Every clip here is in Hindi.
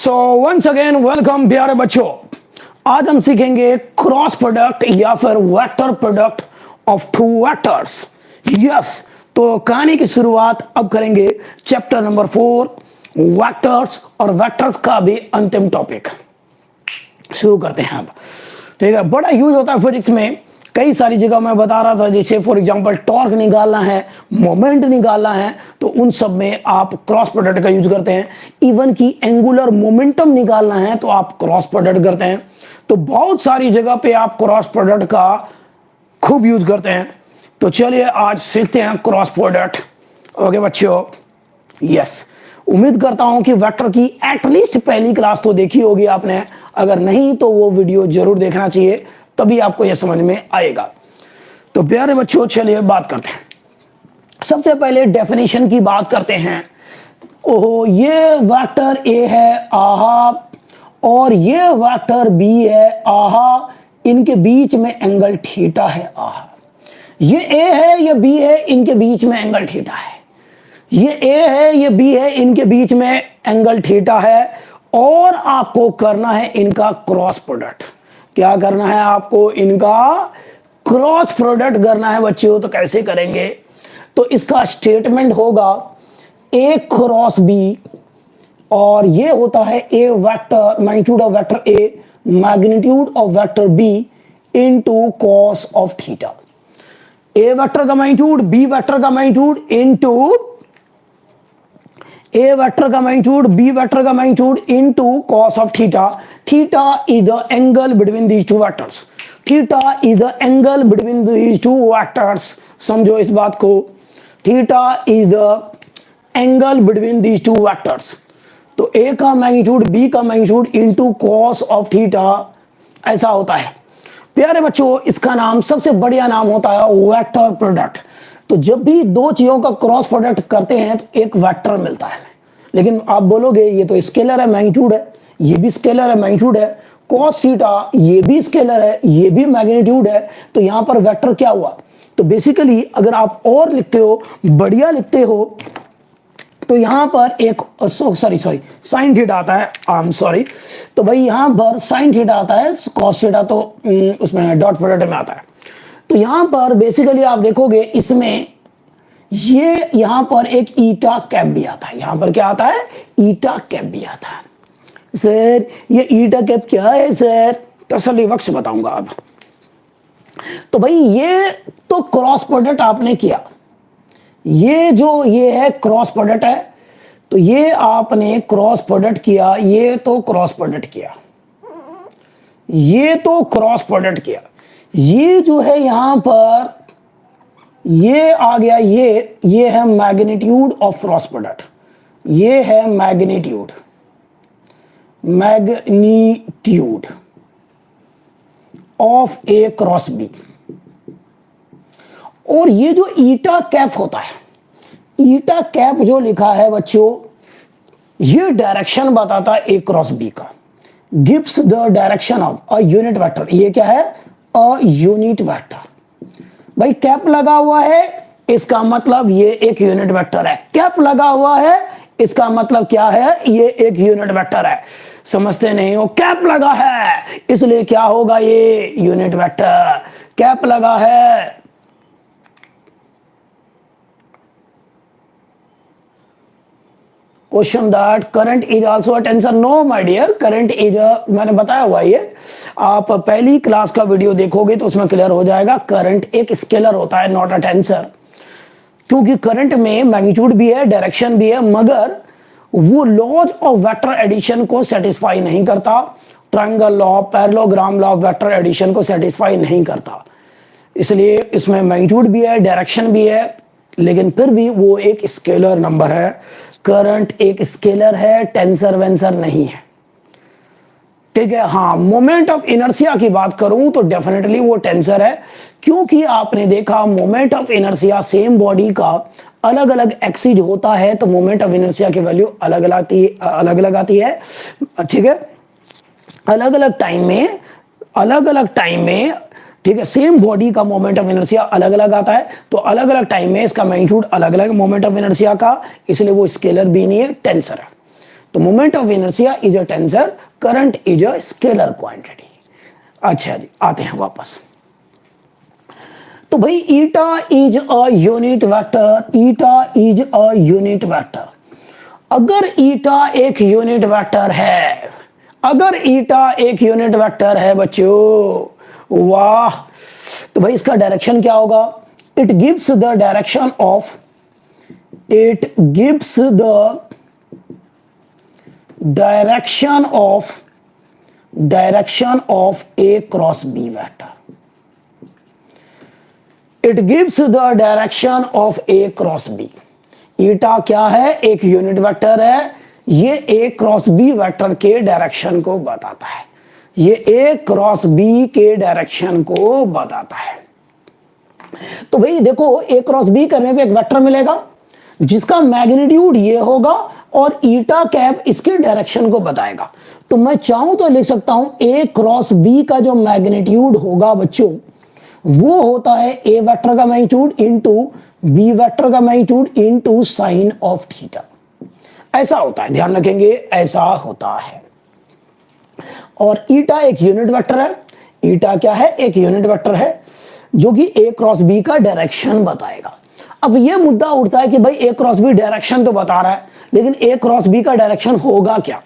सो वंस अगेन वेलकम प्यारे बच्चों। आज हम सीखेंगे क्रॉस प्रोडक्ट या फिर vector product of two vectors. Yes, तो कहानी की शुरुआत अब करेंगे चैप्टर नंबर 4 वेक्टर्स और वेक्टर्स का भी अंतिम टॉपिक शुरू करते हैं। अब ठीक है, बड़ा यूज होता है फिजिक्स में, कई सारी जगह मैं बता रहा था, जैसे फॉर एग्जांपल टॉर्क निकालना है, मोमेंट निकालना है, तो उन सब में आप क्रॉस प्रोडक्ट का यूज करते हैं। इवन की एंगुलर मोमेंटम निकालना है तो आप क्रॉस प्रोडक्ट करते हैं। तो बहुत सारी जगह पे आप क्रॉस प्रोडक्ट का खूब यूज करते हैं। तो चलिए आज सीखते हैं क्रॉस प्रोडक्ट। ओके बच्चों, यस, उम्मीद करता हूं कि वेक्टर की एटलीस्ट पहली क्लास तो देखी होगी आपने, अगर नहीं तो वो वीडियो जरूर देखना चाहिए, तभी आपको यह समझ में आएगा। तो प्यारे बच्चों चलिए बात करते हैं। सबसे पहले डेफिनेशन की बात करते हैं। ओहो, ये वेक्टर ए है आहा, और ये वेक्टर बी है आहा, इनके बीच में एंगल थीटा है आहा। ये ए है, ये बी है, इनके बीच में एंगल थीटा है। ये ए है, ये बी है, इनके बीच में एंगल थीटा है, और आपको करना है इनका क्रॉस प्रोडक्ट। क्या करना है आपको? इनका क्रॉस प्रोडक्ट करना है बच्चों। तो कैसे करेंगे? तो इसका स्टेटमेंट होगा ए क्रॉस बी, और ये होता है A vector magnitude of vector A magnitude of vector B into cos of theta. A vector का मैग्नीट्यूड, बी वेक्टर का मैग्नीट्यूड इनटू ए वेक्टर का मैग्नीट्यूड, बी वेक्टर का magnitude into cos of theta. Theta is the angle between these two vectors. Theta is the angle between these two vectors. समझो इस बात को, theta is the angle between these two vectors. तो ए का मैग्नीट्यूड, बी का magnitude into cos of theta, ऐसा होता है। प्यारे बच्चों, इसका नाम सबसे बढ़िया नाम होता है वेक्टर प्रोडक्ट। तो जब भी दो चीजों का क्रॉस प्रोडक्ट करते हैं तो एक वेक्टर मिलता है। लेकिन आप बोलोगे ये तो स्केलर है, मैग्नीट्यूड है, ये भी स्केलर है, मैग्नीट्यूड है, कॉस थीटा ये भी स्केलर है, ये भी मैग्नीट्यूड है, तो यहां पर वेक्टर क्या हुआ? तो बेसिकली अगर आप और लिखते हो, बढ़िया लिखते हो, तो यहां पर एक सॉरी साइन थीटा आता है। I am sorry. तो भाई यहां पर साइन थीटा आता है, कॉस थीटा तो उसमें डॉट प्रोडक्ट में आता है। तो यहां पर बेसिकली आप देखोगे इसमें ये यहां पर एक ईटा कैप भी आता है। यहां पर क्या आता है? ईटा कैप भी आता है। सर ये ईटा कैप क्या है सर? तसल्ली बख्श बताऊंगा अब। तो भाई ये तो क्रॉस प्रोडक्ट आपने किया, ये जो ये है क्रॉस प्रोडक्ट है, तो ये आपने क्रॉस प्रोडक्ट किया, ये तो क्रॉस प्रोडक्ट किया, ये तो क्रॉस प्रोडक्ट किया। ये जो है यहां पर ये आ गया, ये है मैग्नीट्यूड ऑफ क्रॉस प्रोडक्ट, ये है magnitude of A cross B. और ये जो ईटा कैप होता है, ईटा कैप जो लिखा है बच्चों, ये डायरेक्शन बताता है ए क्रॉस बी का, gives the direction of a unit vector. ये क्या है? A unit vector. भाई कैप लगा हुआ है, इसका मतलब ये एक यूनिट वेक्टर है। कैप लगा हुआ है, इसका मतलब क्या है? ये एक यूनिट वेक्टर है। समझते नहीं हो? कैप लगा है इसलिए क्या होगा? ये यूनिट वेक्टर। कैप लगा है, question that current is also a tensor. No my dear, current is मैंने बताया हुआ, ये आप पहली क्लास का वीडियो देखोगे तो उसमें क्लियर हो जाएगा। करंट एक स्केलर होता है, नॉट अ टेंसर, क्योंकि करंट में मैग्नीट्यूड भी है, डायरेक्शन भी है, मगर वो लॉज ऑफ वेक्टर एडिशन को सेटिस्फाई नहीं करता। Triangle law, parallelogram law of vector addition को सेटिस्फाई नहीं करता, इसलिए इसमें मैग्नीट्यूड भी है, डायरेक्शन भी है, लेकिन फिर भी वो एक स्केलर नंबर है। करंट एक स्केलर है, टेंसर वेंसर नहीं है। ठीक है, हाँ, मोमेंट ऑफ इनर्शिया की बात करूं तो डेफिनेटली वो टेंसर है, क्योंकि आपने देखा moment of inertia same body का अलग अलग एक्सिस होता है, तो मोमेंट ऑफ इनर्शिया की वैल्यू अलग अलग आती है। ठीक है, अलग अलग टाइम में ठीक है, सेम बॉडी का मोमेंट ऑफ इनर्शिया अलग अलग आता है, तो अलग अलग टाइम में इसका मैग्नीट्यूड अलग अलग मोमेंट ऑफ इनर्शिया का, इसलिए वो स्केलर भी नहीं है, टेंसर है। तो moment of inertia is a tensor, current is a scalar quantity. अच्छा जी, आते हैं वापस। तो भाई eta is a unit vector, eta is a unit vector. अगर ईटा एक यूनिट वेक्टर है, अगर ईटा एक यूनिट वेक्टर है बच्चों, वाह, तो भाई इसका डायरेक्शन क्या होगा? It gives the direction of, it gives the direction of A cross B vector. It gives the direction of A cross B. Eta क्या है? एक यूनिट वेक्टर है, ये ए क्रॉस बी वेक्टर के डायरेक्शन को बताता है, ये ए क्रॉस बी के डायरेक्शन को बताता है। तो भाई देखो, ए क्रॉस बी करने पे एक वेक्टर मिलेगा जिसका मैग्नीट्यूड ये होगा और ईटा कैप इसके डायरेक्शन को बताएगा। तो मैं चाहूं तो लिख सकता हूं ए क्रॉस बी का जो मैग्नीट्यूड होगा बच्चों, वो होता है ए वेक्टर का मैग्नीट्यूड इनटू बी वेक्टर का magnitude into sine of theta. ऐसा होता है, ध्यान रखेंगे, ऐसा होता है। और ईटा एक यूनिट वेक्टर है, ईटा क्या है? एक यूनिट वेक्टर है जो कि ए क्रॉस बी का डायरेक्शन बताएगा। अब यह मुद्दा उठता है कि भाई ए क्रॉस बी डायरेक्शन तो बता रहा है, लेकिन ए क्रॉस बी का डायरेक्शन होगा क्या?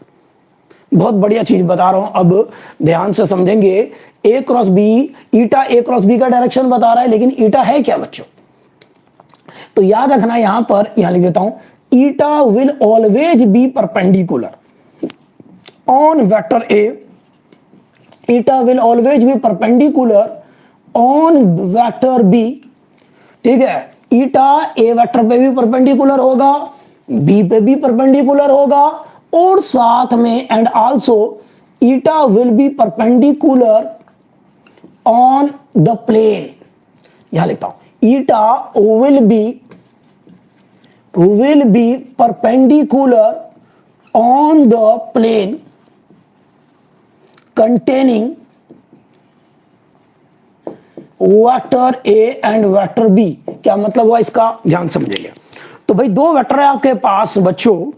बहुत बढ़िया चीज बता रहा हूं, अब ध्यान से समझेंगे। ए क्रॉस बी, ईटा ए क्रॉस बी का डायरेक्शन बता रहा है, लेकिन ईटा है क्या बच्चों? तो याद रखना, यहां पर यहां लिख देता हूं, eta will always be perpendicular on vector A, eta will always be perpendicular on vector B. ठीक है, ईटा ए वेक्टर पे भी परपेंडिकुलर होगा, बी पे भी परपेंडिकुलर होगा, और साथ में and also eta will be perpendicular on the plane. यहां लिखता हूं, eta will be perpendicular on the plane containing vector A and vector B. क्या मतलब हुआ इसका? ध्यान समझिए। तो भाई दो वेक्टर है आपके पास बच्चों,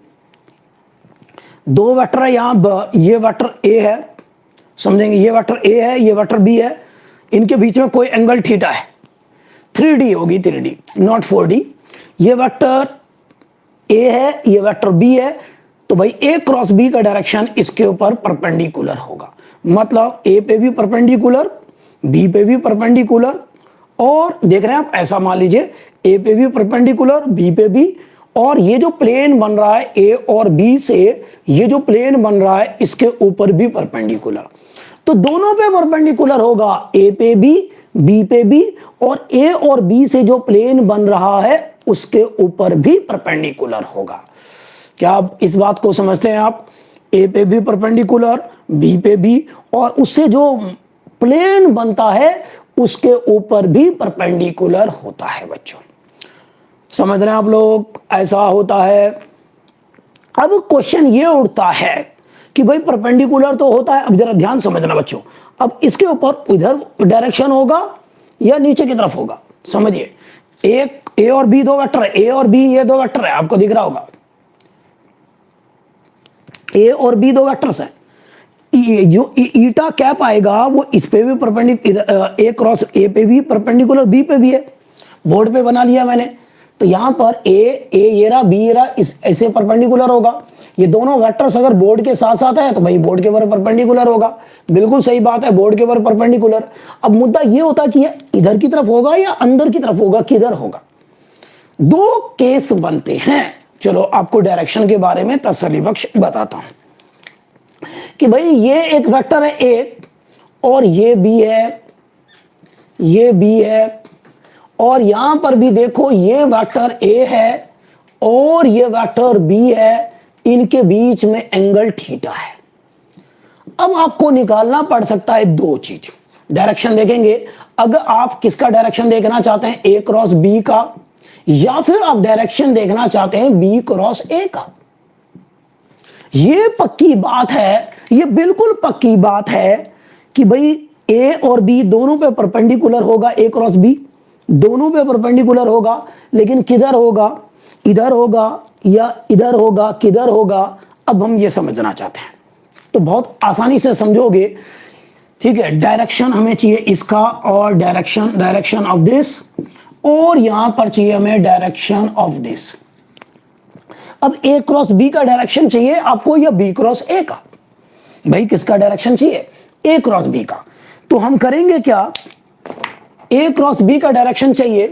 दो वेक्टर है यहां, ये वेक्टर ए है, समझेंगे, ये वेक्टर ए है, ये वेक्टर बी है, इनके बीच में कोई एंगल थीटा है, 3D होगी, 3D नॉट 4D। ये वेक्टर ए है, ये वेक्टर बी है, तो भाई ए क्रॉस बी का डायरेक्शन इसके ऊपर परपेंडिकुलर होगा, मतलब ए पे भी परपेंडिकुलर, बी पे भी परपेंडिकुलर, और देख रहे हैं आप, ऐसा मान लीजिए ए पे भी परपेंडिकुलर, बी पे भी, और ये जो प्लेन बन रहा है ए और बी से, ये जो प्लेन बन रहा है इसके ऊपर भी परपेंडिकुलर। तो दोनों पे परपेंडिकुलर होगा, ए पे भी, बी पे भी, और ए और बी से जो प्लेन बन रहा है उसके ऊपर भी परपेंडिकुलर होगा। क्या आप इस बात को समझते हैं? आप ए पे भी परपेंडिकुलर, बी पे भी, और उससे जो प्लेन बनता है उसके ऊपर भी परपेंडिकुलर होता है बच्चों। समझ रहे हैं आप लोग? ऐसा होता है। अब क्वेश्चन ये उठता है कि भाई परपेंडिकुलर तो होता है, अब जरा ध्यान समझना बच्चों, अब इसके ऊपर इधर डायरेक्शन होगा या नीचे की तरफ होगा? समझिए, एक ए और बी दो वेक्टर है, ए और बी ये दो वेक्टर है, आपको दिख रहा होगा, ए और बी दो वेक्टर्स हैं। जो ईटा कैप आएगा वो इस पे भी परपेंडिकुलर, ए क्रॉस ए पे भी परपेंडिकुलर, बी पे भी है, बोर्ड पे बना लिया मैंने। तो यहां पर ए ये रहा, बी ये रहा, इस ऐसे परपेंडिकुलर होगा। ये दोनों वेक्टर्स अगर बोर्ड के साथ साथ है तो भाई बोर्ड के ऊपर परपेंडिकुलर होगा। बिल्कुल सही बात है, बोर्ड के ऊपर परपेंडिकुलर। अब मुद्दा ये होता है कि ये इधर की तरफ होगा या अंदर की तरफ होगा, किधर होगा? दो केस बनते हैं। चलो आपको डायरेक्शन के बारे में तसल्ली बख्श बताता हूं कि भाई ये एक वेक्टर है ए, और ये बी है, ये बी है, और यहां पर भी देखो ये वेक्टर ए है और ये वेक्टर बी है, इनके बीच में एंगल थीटा है। अब आपको निकालना पड़ सकता है दो चीज। डायरेक्शन देखेंगे, अगर आप किसका डायरेक्शन देखना चाहते हैं, ए क्रॉस बी का, या फिर आप डायरेक्शन देखना चाहते हैं बी क्रॉस ए का। ये पक्की बात है, ये बिल्कुल पक्की बात है कि भाई ए और बी दोनों पे परपेंडिकुलर होगा, ए क्रॉस बी दोनों पे परपेंडिकुलर होगा, लेकिन किधर होगा? इधर होगा या इधर होगा, किधर होगा? अब हम ये समझना चाहते हैं, तो बहुत आसानी से समझोगे, ठीक है। डायरेक्शन हमें चाहिए इसका, और डायरेक्शन ऑफ दिस, और यहां पर चाहिए हमें डायरेक्शन ऑफ दिस। अब ए क्रॉस बी का डायरेक्शन चाहिए आपको या बी क्रॉस ए का? भाई किसका डायरेक्शन चाहिए? ए क्रॉस बी का। तो हम करेंगे क्या, ए क्रॉस बी का डायरेक्शन चाहिए,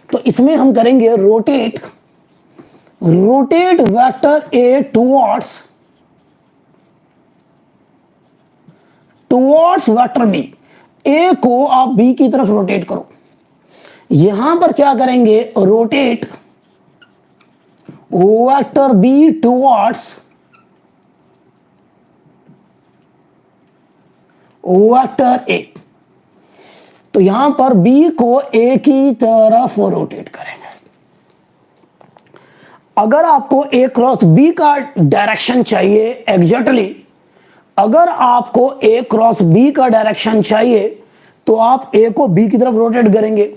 तो इसमें हम करेंगे rotate vector A towards vector B. A को आप बी की तरफ रोटेट करो। यहां पर क्या करेंगे, rotate vector be towards vector A. तो यहां पर बी को ए की तरफ रोटेट करेंगे। अगर आपको ए क्रॉस बी का डायरेक्शन चाहिए एग्जैक्टली, अगर आपको ए क्रॉस बी का डायरेक्शन चाहिए तो आप ए को बी की तरफ रोटेट करेंगे,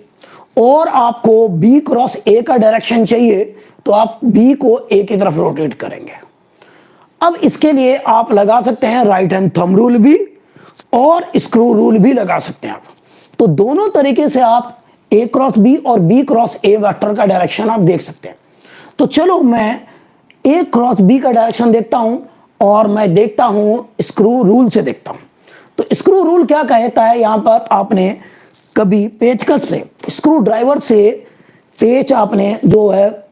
और आपको बी क्रॉस ए का डायरेक्शन चाहिए तो आप बी को ए की तरफ रोटेट करेंगे। अब इसके लिए आप लगा सकते हैं राइट हैंड थंब रूल भी और स्क्रू रूल भी लगा सकते हैं आप। तो दोनों तरीके से आप ए क्रॉस बी और बी क्रॉस ए वेक्टर का डायरेक्शन आप देख सकते हैं। तो चलो मैं ए क्रॉस बी का डायरेक्शन देखता हूं, और मैं देखता हूं स्क्रू रूल से देखता हूं। तो स्क्रू रूल क्या कहता है, यहां पर आपने कभी पेचकस से, स्क्रू ड्राइवर से पेच आपने जो है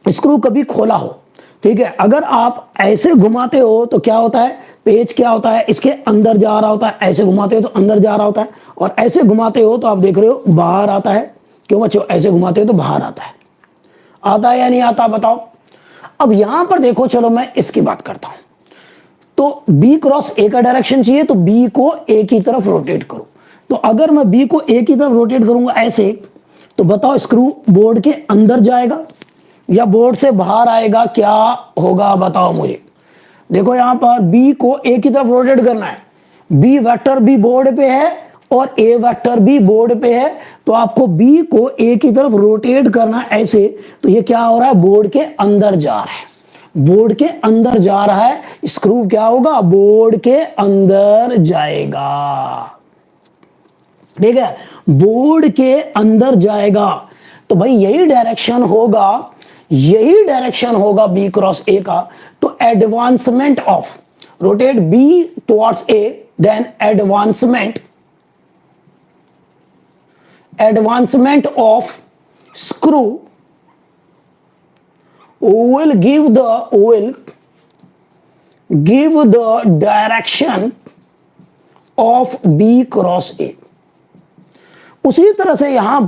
स्क्रू कभी खोला हो, ठीक है, अगर आप ऐसे घुमाते हो तो क्या होता है, पेच क्या होता है, इसके अंदर जा रहा होता है, ऐसे घुमाते हो तो अंदर जा रहा होता है, और ऐसे घुमाते हो तो आप देख रहे हो बाहर आता है। क्यों बच्चों, ऐसे घुमाते हो तो बाहर आता है या नहीं आता, बताओ। अब यहां पर देखो, चलो मैं इसकी बात करता हूं। तो बी क्रॉस ए का डायरेक्शन चाहिए तो बी को ए की तरफ रोटेट करो। तो अगर मैं बी को ए की तरफ रोटेट करूंगा ऐसे, तो बताओ स्क्रू बोर्ड के अंदर जाएगा या बोर्ड से बाहर आएगा, क्या होगा बताओ मुझे। देखो यहां पर बी को ए की तरफ रोटेट करना है, बी वेक्टर भी बोर्ड पे है और ए वेक्टर भी बोर्ड पे है, तो आपको बी को ए की तरफ रोटेट करना ऐसे। तो ये क्या हो रहा है, बोर्ड के अंदर जा रहा है, बोर्ड के अंदर जा रहा है, स्क्रू क्या होगा, बोर्ड के अंदर जाएगा, ठीक है, बोर्ड के अंदर जाएगा। तो भाई यही डायरेक्शन होगा बी क्रॉस ए का। तो advancement of rotate B towards A, then advancement of screw will give the direction of B cross A। उसी तरह से यहां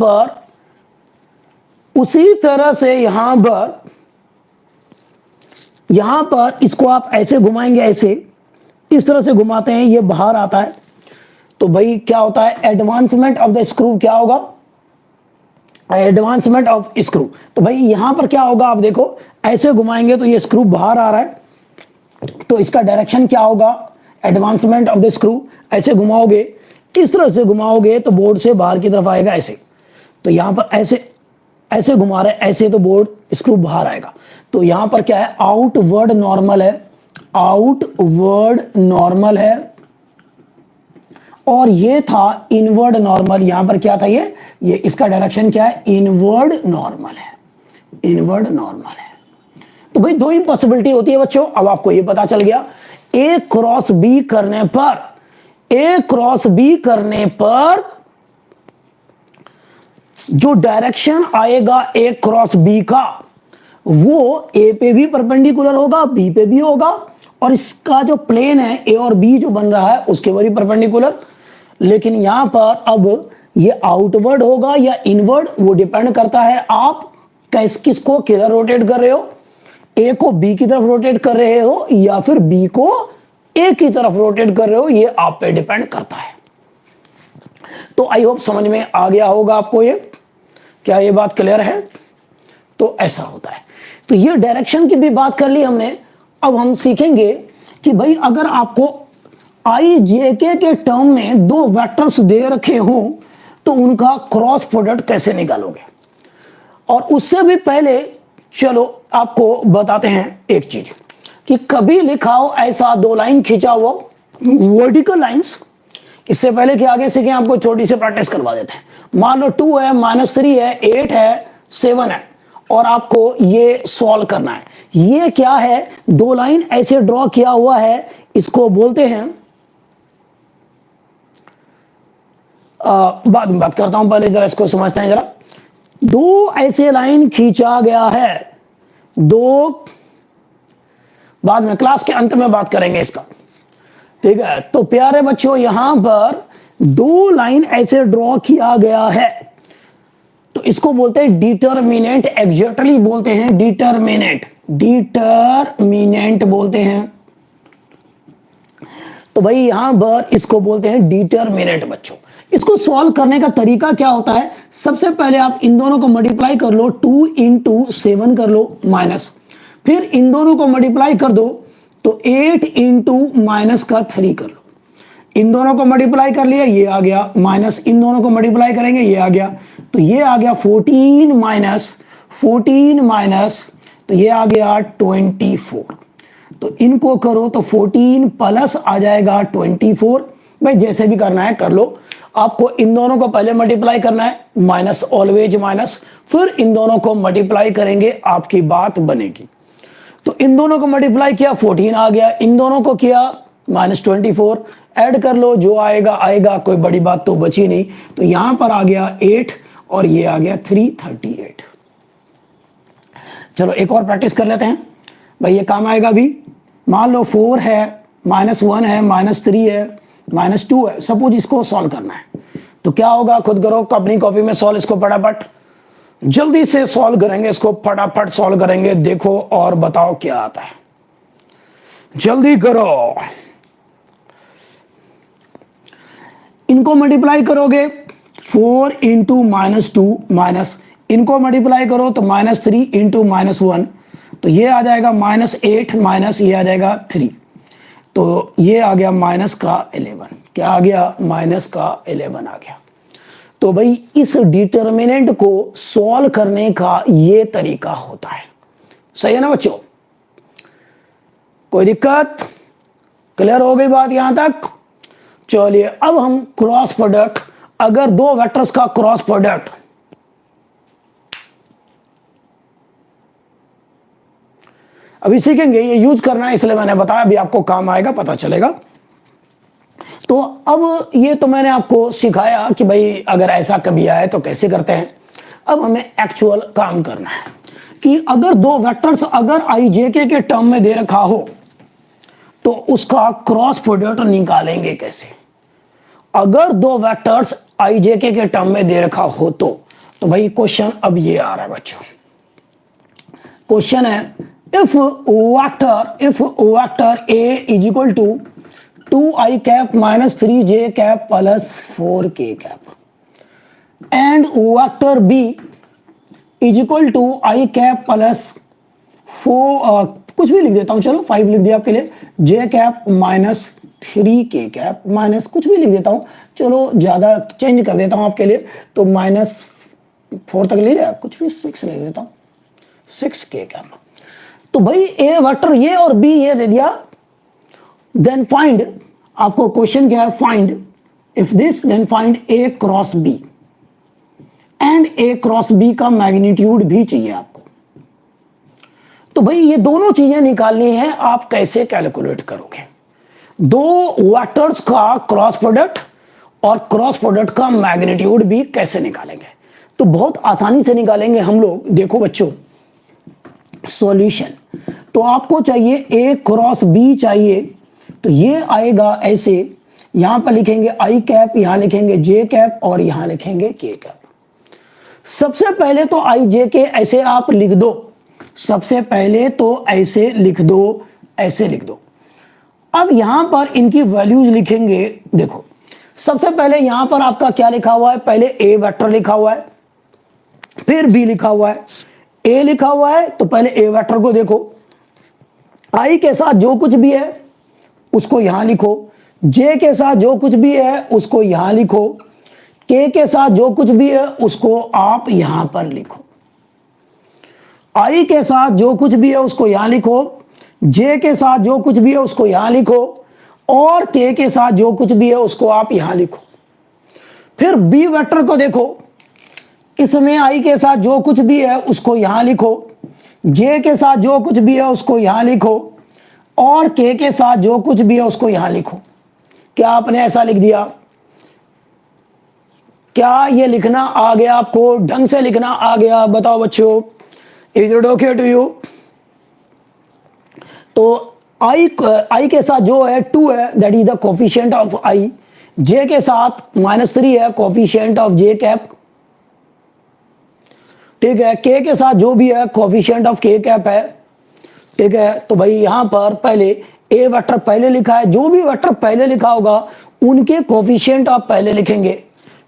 पर इसको आप ऐसे घुमाएंगे, ऐसे इस तरह से घुमाते हैं, ये बाहर आता है। तो भाई क्या होता है, एडवांसमेंट ऑफ द स्क्रू क्या होगा, एडवांसमेंट ऑफ स्क्रू। तो भाई यहां पर क्या होगा, आप देखो ऐसे घुमाएंगे तो ये स्क्रू बाहर आ रहा है, तो इसका डायरेक्शन क्या होगा, एडवांसमेंट ऑफ द स्क्रू। ऐसे घुमाओगे, इस तरह से घुमाओगे तो बोर्ड से बाहर की तरफ आएगा ऐसे। तो यहां पर ऐसे घुमा रहे ऐसे, तो बोर्ड स्क्रू बाहर आएगा। तो यहां पर क्या है, आउटवर्ड नॉर्मल है, और ये था इनवर्ड नॉर्मल। यहां पर क्या था, ये इसका डायरेक्शन क्या है, इनवर्ड नॉर्मल है। तो भाई दो ही पॉसिबिलिटी होती है बच्चों। अब आपको ये पता चल गया, ए क्रॉस बी करने पर जो डायरेक्शन आएगा ए क्रॉस बी का, वो ए पे भी परपेंडिकुलर होगा, बी पे भी होगा, और इसका जो प्लेन है ए और बी जो बन रहा है उसके भी परपेंडिकुलर। लेकिन यहां पर अब ये आउटवर्ड होगा या इनवर्ड, वो डिपेंड करता है आप किसको किधर रोटेट कर रहे हो, ए को बी की तरफ रोटेट कर रहे हो या फिर बी को ए की तरफ रोटेट कर रहे हो, ये आप पे डिपेंड करता है। तो आई होप समझ में आ गया होगा आपको ये, क्या ये बात क्लियर है? तो ऐसा होता है। तो ये डायरेक्शन की भी बात कर ली हमने। अब हम सीखेंगे कि भाई अगर आपको IJK के टर्म में दो वेक्टर्स दे रखे हों तो उनका क्रॉस प्रोडक्ट कैसे निकालोगे। और उससे भी पहले चलो आपको बताते हैं एक चीज। कि कभी लिखा हो ऐसा दो लाइन खींचा हुआ वर्टिकल लाइंस। इससे पहले कि आगे सीखें आपको छोटी सी प्रैक्टिस करवा देते हैं। मान लो 2 है, -3 है, 8 है, 7 है और आपको ये सॉल्व करना है। ये क्या है, दो लाइन ऐसे ड्रॉ किया हुआ है, इसको बोलते हैं बाद में बात करता हूं, पहले जरा इसको समझते हैं। जरा दो ऐसे लाइन खींचा गया है, दो, बाद में क्लास के अंत में बात करेंगे इसका, ठीक है। तो प्यारे बच्चों यहां पर दो लाइन ऐसे ड्रॉ किया गया है, तो इसको बोलते हैं डिटरमिनेंट, एग्जैक्टली बोलते हैं डिटरमिनेंट, डिटरमिनेंट बोलते हैं। तो भाई यहां पर इसको बोलते हैं डिटरमिनेंट। बच्चों इसको सॉल्व करने का तरीका क्या होता है, सबसे पहले आप इन दोनों को मल्टीप्लाई कर लो, 2 × 7 कर लो माइनस, फिर इन दोनों को मल्टीप्लाई कर दो तो 8 × -3 कर लो। इन दोनों को मल्टीप्लाई कर लिया, ये आ गया, माइनस इन दोनों को मल्टीप्लाई करेंगे, ये आ गया, तो ये आ गया 14 माइनस, तो ये आ गया 24। तो इनको करो तो 14 प्लस आ जाएगा 24। भाई जैसे भी करना है कर लो, आपको इन दोनों को पहले मल्टीप्लाई करना है, माइनस ऑलवेज माइनस, फिर इन दोनों को मल्टीप्लाई करेंगे, आपकी बात बनेगी। तो इन दोनों को मल्टीप्लाई किया 14 आ गया, इन दोनों को किया -24, ऐड कर लो, जो आएगा आएगा, कोई बड़ी बात तो बची नहीं। तो यहां पर आ गया 8 और ये आ गया 338। चलो एक और प्रैक्टिस कर लेते हैं, भाई ये काम आएगा भी। मान लो 4 है, -1 है, -3 है, -2 है, सपोज इसको सॉल्व करना है, तो क्या होगा, खुद करो अपनी कॉपी में सॉल्व इसको फटाफट, जल्दी से सॉल्व करेंगे इसको, फटाफट सॉल्व करेंगे, देखो और बताओ क्या आता है, जल्दी करो। इनको मल्टीप्लाई करोगे 4 × -2 माइनस, इनको मल्टीप्लाई करो तो -3 × -1, तो ये आ जाएगा -8 माइनस ये आ जाएगा 3, तो ये आ गया -11। क्या आ गया, -11 आ गया। तो भाई इस डिटरमिनेंट को सॉल्व करने का ये तरीका होता है, सही है ना बच्चों, कोई दिक्कत, क्लियर हो गई बात यहां तक। चलिए अब हम क्रॉस प्रोडक्ट, अगर दो वेक्टर्स का क्रॉस प्रोडक्ट, अभी सीखेंगे, ये यूज करना है इसलिए मैंने बताया, अभी आपको काम आएगा, पता चलेगा। तो अब ये तो मैंने आपको सिखाया कि भाई अगर ऐसा कभी आए तो कैसे करते हैं। अब हमें एक्चुअल काम करना है कि अगर दो वेक्टर्स अगर IJK के टर्म में दे रखा हो तो उसका क्रॉस प्रोडक्ट निकालेंगे कैसे। अगर दो वेक्टर्स IJK के टर्म में दे रखा हो तो भाई क्वेश्चन अब ये आ रहा है बच्चों, क्वेश्चन है if vector A is equal to 2i cap minus 3j cap plus 4k cap and vector B is equal to i cap plus 4 कुछ भी लिख देता हूं, चलो 5 लिख दिया आपके लिए, j cap minus 3k cap minus कुछ भी लिख देता हूं, चलो ज्यादा चेंज कर देता हूं आपके लिए, तो -4 तक ले लिया, कुछ भी 6 लिख देता हूं, 6k cap। तो भाई ए वेक्टर ये और बी ये दे दिया, देन फाइंड, आपको क्वेश्चन क्या है, find if this, then find A cross B, and A cross B का मैग्नीट्यूड भी चाहिए आपको। तो भाई ये दोनों चीजें निकालनी है, आप कैसे कैलकुलेट करोगे, दो वेक्टर्स का क्रॉस प्रोडक्ट और क्रॉस प्रोडक्ट का मैग्नीट्यूड भी कैसे निकालेंगे। तो बहुत आसानी से निकालेंगे हम लोग, देखो बच्चों सॉल्यूशन, तो आपको चाहिए ए क्रॉस बी चाहिए, तो ये आएगा ऐसे, यहां पर लिखेंगे आई कैप, यहां लिखेंगे जे कैप और यहां लिखेंगे के कैप। सबसे पहले तो आई जे के ऐसे आप लिख दो, सबसे पहले तो ऐसे लिख दो, ऐसे लिख दो। अब यहां पर इनकी वैल्यूज लिखेंगे, देखो सबसे पहले यहां पर आपका क्या लिखा हुआ है, पहले ए वेक्टर लिखा हुआ है, फिर बी लिखा हुआ है, ए लिखा हुआ है, तो पहले ए वेक्टर को देखो, आई के साथ जो कुछ भी है उसको यहां लिखो, जे के साथ जो कुछ भी है उसको यहां लिखो, के साथ जो कुछ भी है उसको आप यहां पर लिखो, आई के साथ जो कुछ भी है उसको यहां लिखो, जे के साथ जो कुछ भी है उसको यहां लिखो और के के साथ जो कुछ भी है उसको आप यहां लिखो। फिर बी वेक्टर को देखो, इसमें आई के साथ जो कुछ भी है उसको यहां लिखो, जे के साथ जो कुछ भी है उसको यहां लिखो और के साथ जो कुछ भी है उसको यहां लिखो। क्या आपने ऐसा लिख दिया? क्या ये लिखना आ गया आपको? ढंग से लिखना आ गया? बताओ बच्चों, is it okay to you? तो आई के साथ जो है 2 है, that is the coefficient of I. J के साथ -3 है, कोफिशिएंट ऑफ जे कैप। ठीक है, के साथ जो भी है कोफिशिएंट ऑफ के कैप है। ठीक है, तो भाई यहां पर पहले ए वेक्टर पहले लिखा है, जो भी वेक्टर पहले लिखा होगा उनके कोफिशिएंट आप पहले लिखेंगे।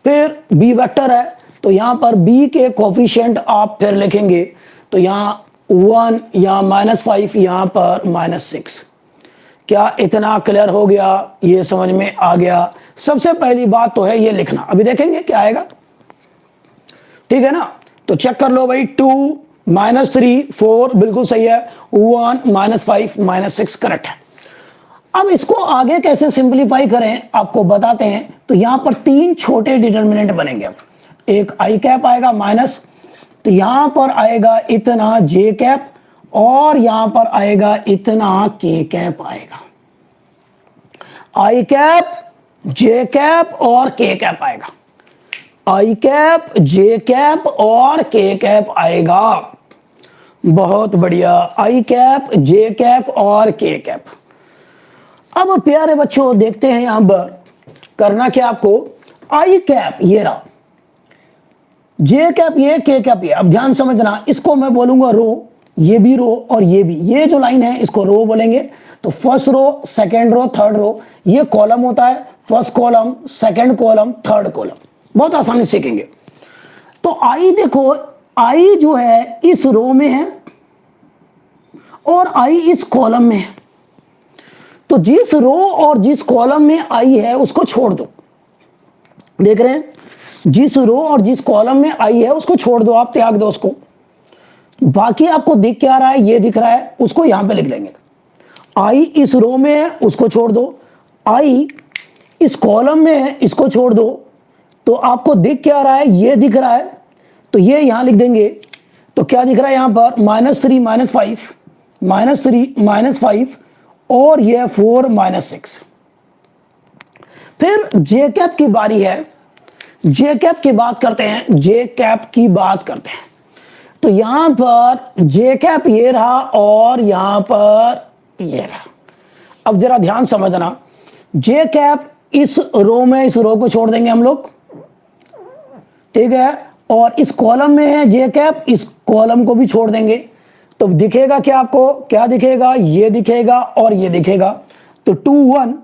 फिर बी वेक्टर है तो यहां पर बी के कोफिशिएंट आप फिर लिखेंगे, तो यहां 1, यहां -5, यहां पर -6। क्या इतना क्लियर हो गया? ये समझ में आ गया? सबसे पहली बात तो है ये लिखना। अभी देखेंगे क्या आएगा। ठीक है ना, तो चेक कर लो भाई। 2 -3 4 बिल्कुल सही है, 1 -5 -6 करेक्ट है। अब इसको आगे कैसे सिंपलीफाई करें आपको बताते हैं। तो यहां पर 3 छोटे डिटर्मिनेंट बनेंगे। अब एक आई कैप आएगा माइनस, तो यहां पर आएगा इतना जे कैप और यहां पर आएगा इतना के कैप आएगा। आई कैप, जे कैप और के कैप आएगा। आई कैप, जे कैप और के कैप आएगा। बहुत बढ़िया, आई कैप, जे कैप और के कैप। अब प्यारे बच्चों देखते हैं यहां पर करना क्या आपको। आई कैप ये रहा, जे कैप ये, के कैप ये। अब ध्यान समझना, इसको मैं बोलूंगा रो, ये भी रो और ये भी। ये जो लाइन है इसको रो बोलेंगे। तो first row, second row, third row, ये कॉलम होता है। First column, second column, third column. बहुत आसानी से सीखेंगे। तो आई देखो, आई जो है इस रो में है और आई इस कॉलम में है। तो जिस रो और जिस कॉलम में आई है उसको छोड़ दो। देख रहे हैं, जिस रो और जिस कॉलम में आई है उसको छोड़ दो, आप त्याग दो उसको। बाकी आपको दिख क्या रहा है? ये दिख रहा है, उसको यहां पे लिख लेंगे। आई इस रो में है, उसको छोड़ दो। आई इस कॉलम में है, इसको छोड़ दो। तो आपको दिख क्या रहा है? ये दिख रहा है, तो ये यहां लिख देंगे। तो क्या दिख रहा है यहां पर? -3 -5, -3 -5 और ये 4 -6। फिर जे कैप की बारी है। जे कैप की बात करते हैं, जे कैप की बात करते हैं। तो यहां पर जे कैप ये रहा और यहां पर ये रहा। अब जरा ध्यान समझना, जे कैप इस रो में, इस रो को छोड़ देंगे हम लोग। ठीक है, और इस कॉलम में है जे कैप, इस कॉलम को भी छोड़ देंगे। तो दिखेगा क्या आपको? क्या दिखेगा? ये दिखेगा और ये दिखेगा। तो 2 1,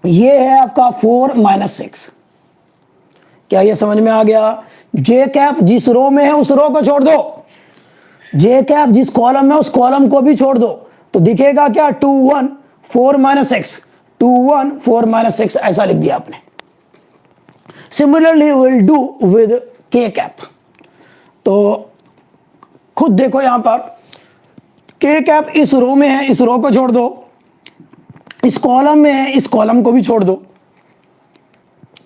ये है आपका 4 -6। क्या ये समझ में आ गया? जे कैप जिस रो में है उस रो को छोड़ दो, जे कैप जिस कॉलम में उस कॉलम को भी छोड़ दो। तो दिखेगा क्या? 2 1 4 -6, 2 1 4 -6 ऐसा लिख दिया आपने। सिमिलरली विल डू विद के कैप। तो खुद देखो यहां पर, के कैप इस रो में है, इस रो को छोड़ दो। इस कॉलम में है, इस कॉलम को भी छोड़ दो।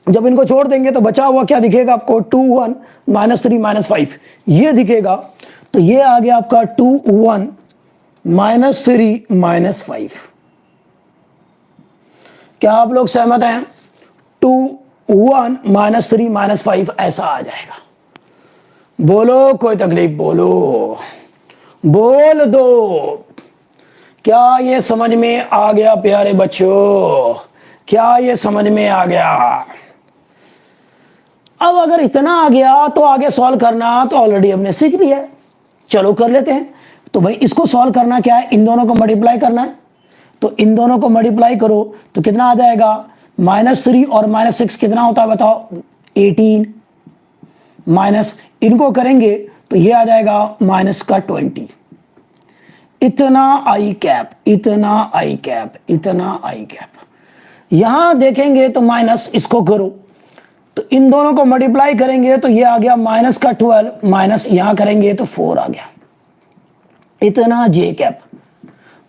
जब इनको छोड़ देंगे तो बचा हुआ क्या दिखेगा आपको? 2 1 -3 -5 ये दिखेगा। तो ये आ गया आपका 2 1 -3 -5। क्या आप लोग सहमत हैं? 2 1 -3 -5 ऐसा आ जाएगा। बोलो, कोई तकलीफ? बोलो, बोल दो। क्या ये समझ में आ गया प्यारे बच्चों? क्या ये समझ में आ गया? अब अगर इतना आ गया तो आगे सॉल्व करना तो ऑलरेडी हमने सीख लिया है। चलो कर लेते हैं। तो भाई इसको सॉल्व करना क्या है? इन दोनों को मल्टीप्लाई करना है। तो इन दोनों को मल्टीप्लाई करो तो कितना आ जाएगा? -3 और -6 कितना होता है बताओ? 18 माइनस इनको करेंगे तो ये आ जाएगा -20। इतना आई कैप, इतना आई कैप, इतना आई कैप। यहां देखेंगे तो माइनस, इसको करो तो इन दोनों को मल्टीप्लाई करेंगे तो ये आ गया -12 माइनस यहां करेंगे तो 4 आ गया। इतना जे कैप,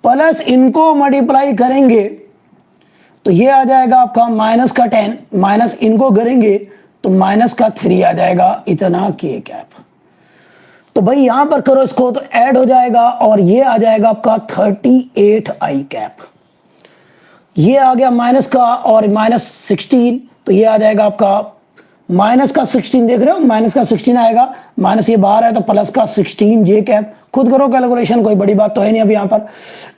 प्लस इनको मल्टीप्लाई करेंगे तो ये आ जाएगा आपका माइनस का 10, माइनस इनको करेंगे तो माइनस का 3 आ जाएगा, इतना के कैप। तो भाई यहां पर करो इसको तो ऐड हो जाएगा और ये आ जाएगा आपका 38 आई कैप। ये आ गया माइनस का और माइनस 16, तो ये आ जाएगा आपका माइनस का 16, देख रहे हो माइनस का 16 आएगा, माइनस ये बाहर है तो प्लस का 16 जे कैप। खुद करो कैलकुलेशन, कोई बड़ी बात तो है नहीं अभी यहां पर।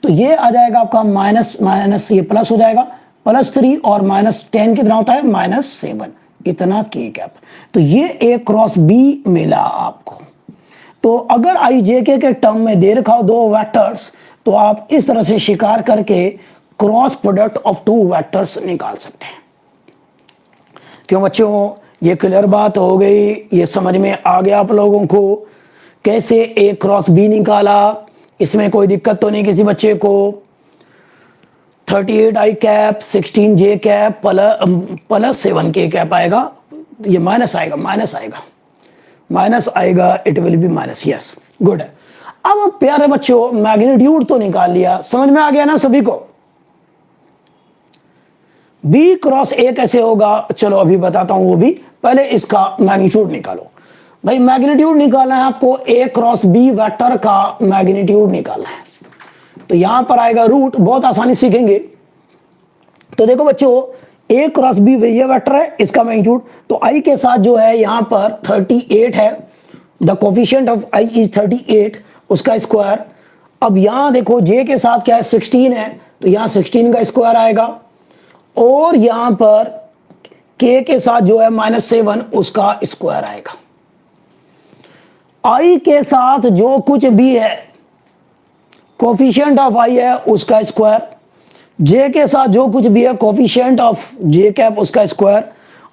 तो ये आ जाएगा आपका माइनस माइनस ये प्लस हो जाएगा, प्लस 3 और माइनस 10 कितना होता है, -7, इतना के कैप। तो ये ए क्रॉस बी मिला आपको। तो अगर आई जे के टर्म में दे रखा हो दो वेक्टर्स, तो आप इस तरह से शिकार करके cross product of two vectors निकाल सकते हैं। क्यों बच्चों, ये क्लियर बात हो गई, ये समझ में आ गया आप लोगों को कैसे ए क्रॉस बी निकाला। इसमें कोई दिक्कत तो नहीं किसी बच्चे को। 38 आई कैप 16 जे कैप प्लस 7 के कैप आएगा, ये माइनस आएगा, माइनस आएगा, it will be minus, yes good है। अब प्यारे बच्चों मैग्नीट्यूड तो निकाल लिया, समझ में आ गया ना सभी को। बी क्रॉस ए कैसे होगा, चलो अभी बताता हूं वो भी, पहले इसका मैग्नीट्यूड निकालो। भाई मैग्नीट्यूड निकालना है आपको, ए क्रॉस बी वेक्टर का मैग्नीट्यूड निकालना है। तो यहां पर आएगा रूट, बहुत आसानी सीखेंगे। तो देखो बच्चों ए क्रॉस बी ये वेक्टर है, इसका मैग्नीट्यूड तो आई के साथ जो है यहां पर 38 है, the coefficient of I is 38, उसका स्क्वायर। अब यहां देखो जे के साथ क्या है 16 है, तो यहां 16 का स्क्वायर आएगा, और यहां पर के साथ जो है -7 उसका स्क्वायर आएगा। आई के साथ जो कुछ भी है कोफिशिएंट ऑफ आई है उसका स्क्वायर, जे के साथ जो कुछ भी है कोफिशिएंट ऑफ जे कैप उसका स्क्वायर,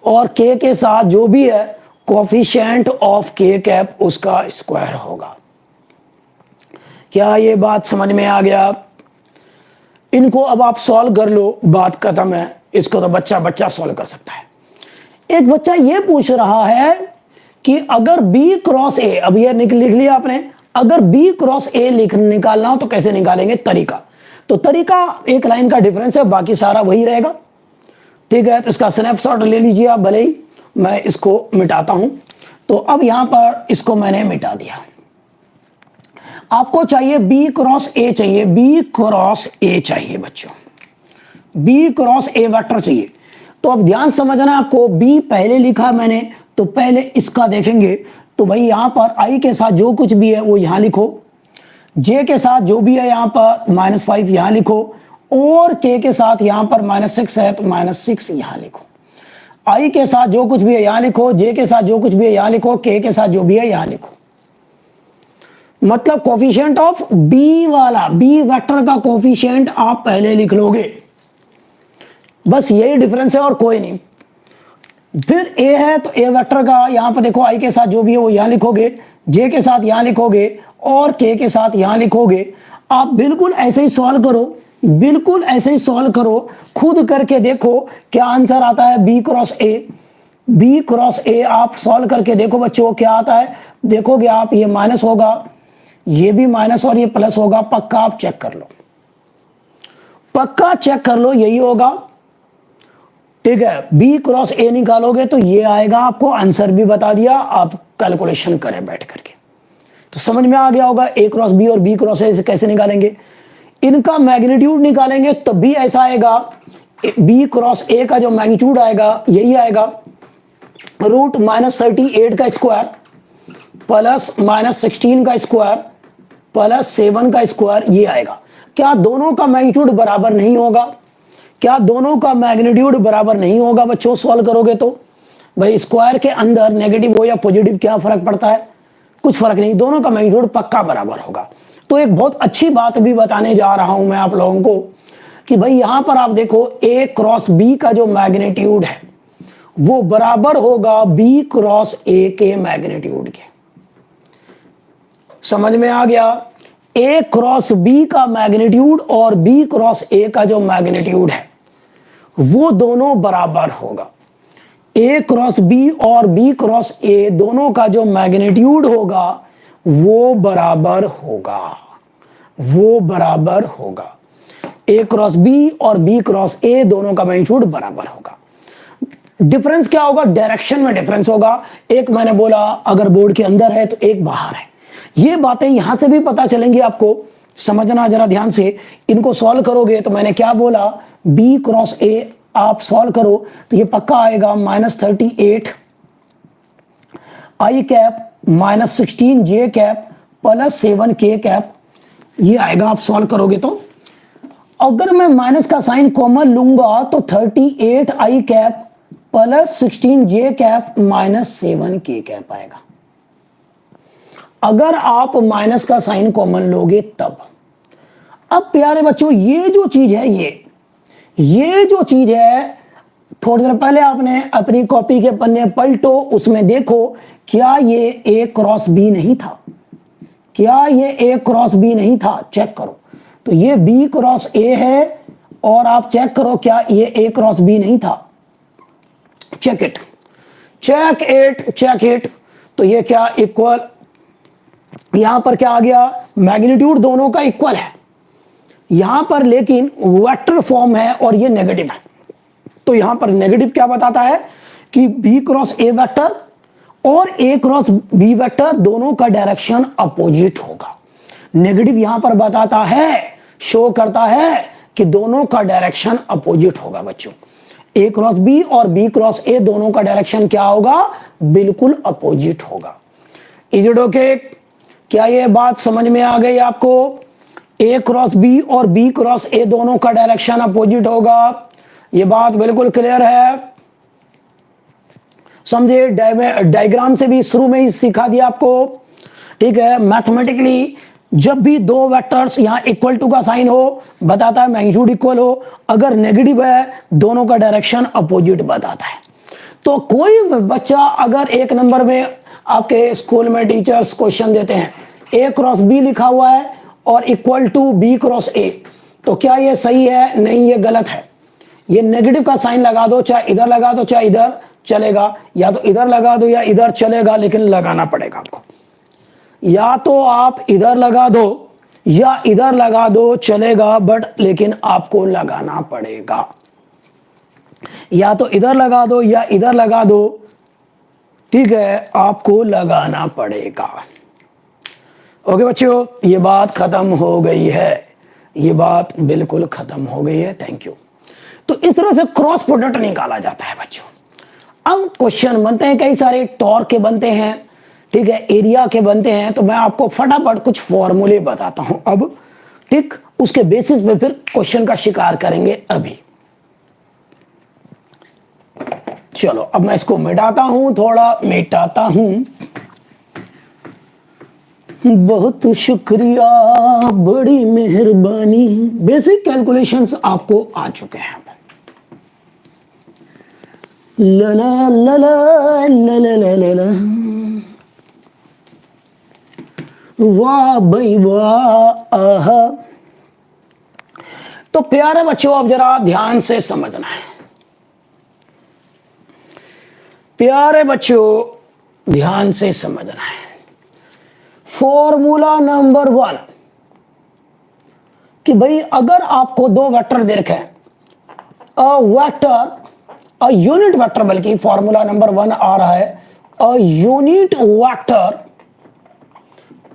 और के साथ जो भी है कोफिशिएंट ऑफ के कैप उसका स्क्वायर होगा। क्या ये बात समझ में आ गया? इनको अब आप सॉल्व कर लो, बात खत्म है। इसको तो बच्चा सॉल्व कर सकता है। एक बच्चा ये पूछ रहा है कि अगर बी क्रॉस ए, अब ये लिख लिया आपने, अगर बी क्रॉस ए निकालना हो तो कैसे निकालेंगे? तरीका, तो तरीका एक लाइन का डिफरेंस है, बाकी सारा वही रहेगा, ठीक है। तो इसका स्नैपशॉट ले लीजिए आप, भले ही मैं इसको मिटाता हूं। तो अब यहां पर इसको मैंने मिटा दिया। आपको चाहिए बी क्रॉस ए, चाहिए बी क्रॉस ए चाहिए बच्चों, बी क्रॉस ए वेक्टर चाहिए। तो अब ध्यान समझना, आपको बी पहले लिखा मैंने, तो पहले इसका देखेंगे। तो भाई यहां पर आई के साथ जो कुछ भी है वो यहां लिखो, जे के साथ जो भी है यहां पर -5 यहां लिखो, और के साथ यहां पर -6 है तो -6 यहां लिखो। आई के साथ जो कुछ भी है यहां लिखो, जे के साथ जो कुछ भी है यहां लिखो, के साथ जो भी है यहां लिखो। मतलब कोफिशिएंट ऑफ बी वाला, बी वेक्टर का कोफिशिएंट आप पहले लिख लोगे, बस यही डिफरेंस है और कोई नहीं। फिर ए है तो ए वेक्टर का यहां पर देखो आई के साथ जो भी है वो यहां लिखोगे, जे के साथ यहां लिखोगे, और के साथ यहां लिखोगे। आप बिल्कुल ऐसे ही सॉल्व करो, बिल्कुल ऐसे ही सॉल्व करो, खुद करके देखो क्या आंसर आता है। B cross A, B cross A आप सॉल्व करके देखो बच्चों क्या आता है। देखोगे आप, ये माइनस होगा, ये भी माइनस और ये प्लस होगा, पक्का आप चेक कर लो, पक्का चेक कर लो, यही होगा, ठीक है। बी क्रॉस ए निकालोगे तो ये आएगा, आपको आंसर भी बता दिया, आप कैलकुलेशन करें बैठ करके। तो समझ में आ गया होगा ए क्रॉस बी और बी क्रॉस ए कैसे निकालेंगे। इनका मैग्नीट्यूड निकालेंगे तब भी ऐसा आएगा, बी क्रॉस ए का जो मैग्नीट्यूड आएगा यही आएगा, रूट -38 का स्क्वायर प्लस -16 का स्क्वायर प्लस 7 का स्क्वायर, ये आएगा। क्या दोनों का मैग्नीट्यूड बराबर नहीं होगा? क्या दोनों का मैग्नीट्यूड बराबर नहीं होगा बच्चों? सॉल्व करोगे तो भाई स्क्वायर के अंदर नेगेटिव हो या पॉजिटिव क्या फर्क पड़ता है? कुछ फर्क नहीं, दोनों का मैग्नीट्यूड पक्का बराबर होगा। तो एक बहुत अच्छी बात भी बताने जा रहा हूं मैं आप लोगों को कि भाई यहां पर आप देखो ए क्रॉस बी का जो मैग्नीट्यूड है वो बराबर होगा बी क्रॉस ए के मैग्नीट्यूड के। समझ में आ गया? ए क्रॉस बी का मैग्नीट्यूड और बी क्रॉस ए का जो मैग्नीट्यूड है वो दोनों बराबर होगा। ए क्रॉस बी और बी क्रॉस ए दोनों का जो मैग्नीट्यूड होगा वो बराबर होगा। वो बराबर होगा। ए क्रॉस बी और बी क्रॉस ए दोनों का मैग्नीट्यूड बराबर होगा। डिफरेंस क्या होगा? डायरेक्शन में डिफरेंस होगा। एक मैंने बोला अगर बोर्ड के अंदर है तो एक बाहर है। ये बातें यहां से भी पता चलेंगी आपको, समझना जरा ध्यान से। इनको सॉल्व करोगे तो मैंने क्या बोला, बी क्रॉस ए आप सॉल्व करो तो ये पक्का आएगा -38 आई कैप -16 जे कैप +7 के कैप, ये आएगा आप सॉल्व करोगे तो। अगर मैं माइनस का साइन कॉमन लूंगा तो 38 आई कैप +16 जे कैप -7 के कैप आएगा। अगर आप माइनस का साइन कॉमन लोगे तब। अब प्यारे बच्चों ये जो चीज है, ये जो चीज है, थोड़ी देर पहले आपने अपनी कॉपी के पन्ने पलटो, उसमें देखो क्या ये ए क्रॉस बी नहीं था? क्या ये ए क्रॉस बी नहीं था? चेक करो। तो ये बी क्रॉस ए है और आप चेक करो क्या ये ए क्रॉस बी नहीं था? Check it, check it, check it. तो ये क्या इक्वल, यहां पर क्या आ गया? मैग्नीट्यूड दोनों का इक्वल है यहां पर, लेकिन वेक्टर फॉर्म है और ये नेगेटिव है। तो यहां पर नेगेटिव क्या बताता है कि बी क्रॉस ए वेक्टर और ए क्रॉस बी वेक्टर दोनों का डायरेक्शन अपोजिट होगा। नेगेटिव यहां पर बताता है, शो करता है कि दोनों का डायरेक्शन अपोजिट होगा बच्चों। ए क्रॉस बी और बी क्रॉस ए दोनों का डायरेक्शन क्या होगा? बिल्कुल अपोजिट होगा। Is it okay? क्या ये बात समझ में आ गई आपको? ए क्रॉस बी और बी क्रॉस ए दोनों का डायरेक्शन अपोजिट होगा। ये बात बिल्कुल क्लियर है, समझे? डायग्राम से भी शुरू में ही सिखा दिया आपको, ठीक है। मैथमेटिकली जब भी दो वेक्टर्स यहां इक्वल टू का साइन हो बताता है मैग्नीट्यूड इक्वल हो, अगर नेगेटिव है दोनों का डायरेक्शन अपोजिट बताता है। तो कोई बच्चा अगर एक नंबर में आपके स्कूल में टीचर्स क्वेश्चन देते हैं ए क्रॉस बी लिखा हुआ है और equal to B cross A, तो क्या ये सही है? नहीं, ये गलत है। ये नेगेटिव का साइन लगा दो, चाहे इधर लगा दो चाहे इधर चलेगा, या तो इधर लगा दो या इधर चलेगा, लेकिन लगाना पड़ेगा आपको। या तो आप इधर लगा दो या इधर लगा दो चलेगा, बट लेकिन आपको लगाना पड़ेगा। या तो इधर लगा दो या इधर लगा दो, ठीक है, आपको लगाना पड़ेगा। ओके बच्चों, ये बात खत्म हो गई है, ये बात बिल्कुल खत्म हो गई है। Thank you. तो इस तरह से क्रॉस प्रोडक्ट निकाला जाता है बच्चों। अब क्वेश्चन बनते हैं, कई सारे टॉर्क के बनते हैं, ठीक है, एरिया के बनते हैं। तो मैं आपको फटाफट कुछ फॉर्मूले बताता हूं अब, ठीक, उसके बेसिस पे फिर क्वेश्चन का शिकार करेंगे अभी। चलो अब मैं इसको मिटाता हूं, थोड़ा मिटाता हूं। बहुत शुक्रिया, बड़ी मेहरबानी। बेसिक कैलकुलेशंस आपको आ चुके हैं। ला ला ला ला ला ला ला ला, वाह भाई वाह, आहा। तो प्यारे बच्चों अब जरा ध्यान से समझना है। प्यारे बच्चों ध्यान से समझना है। फॉर्मूला नंबर 1 कि भाई अगर आपको दो वेक्टर दे रखे हैं, अ यूनिट वेक्टर, बल्कि फॉर्मूला नंबर 1 आ रहा है, a unit vector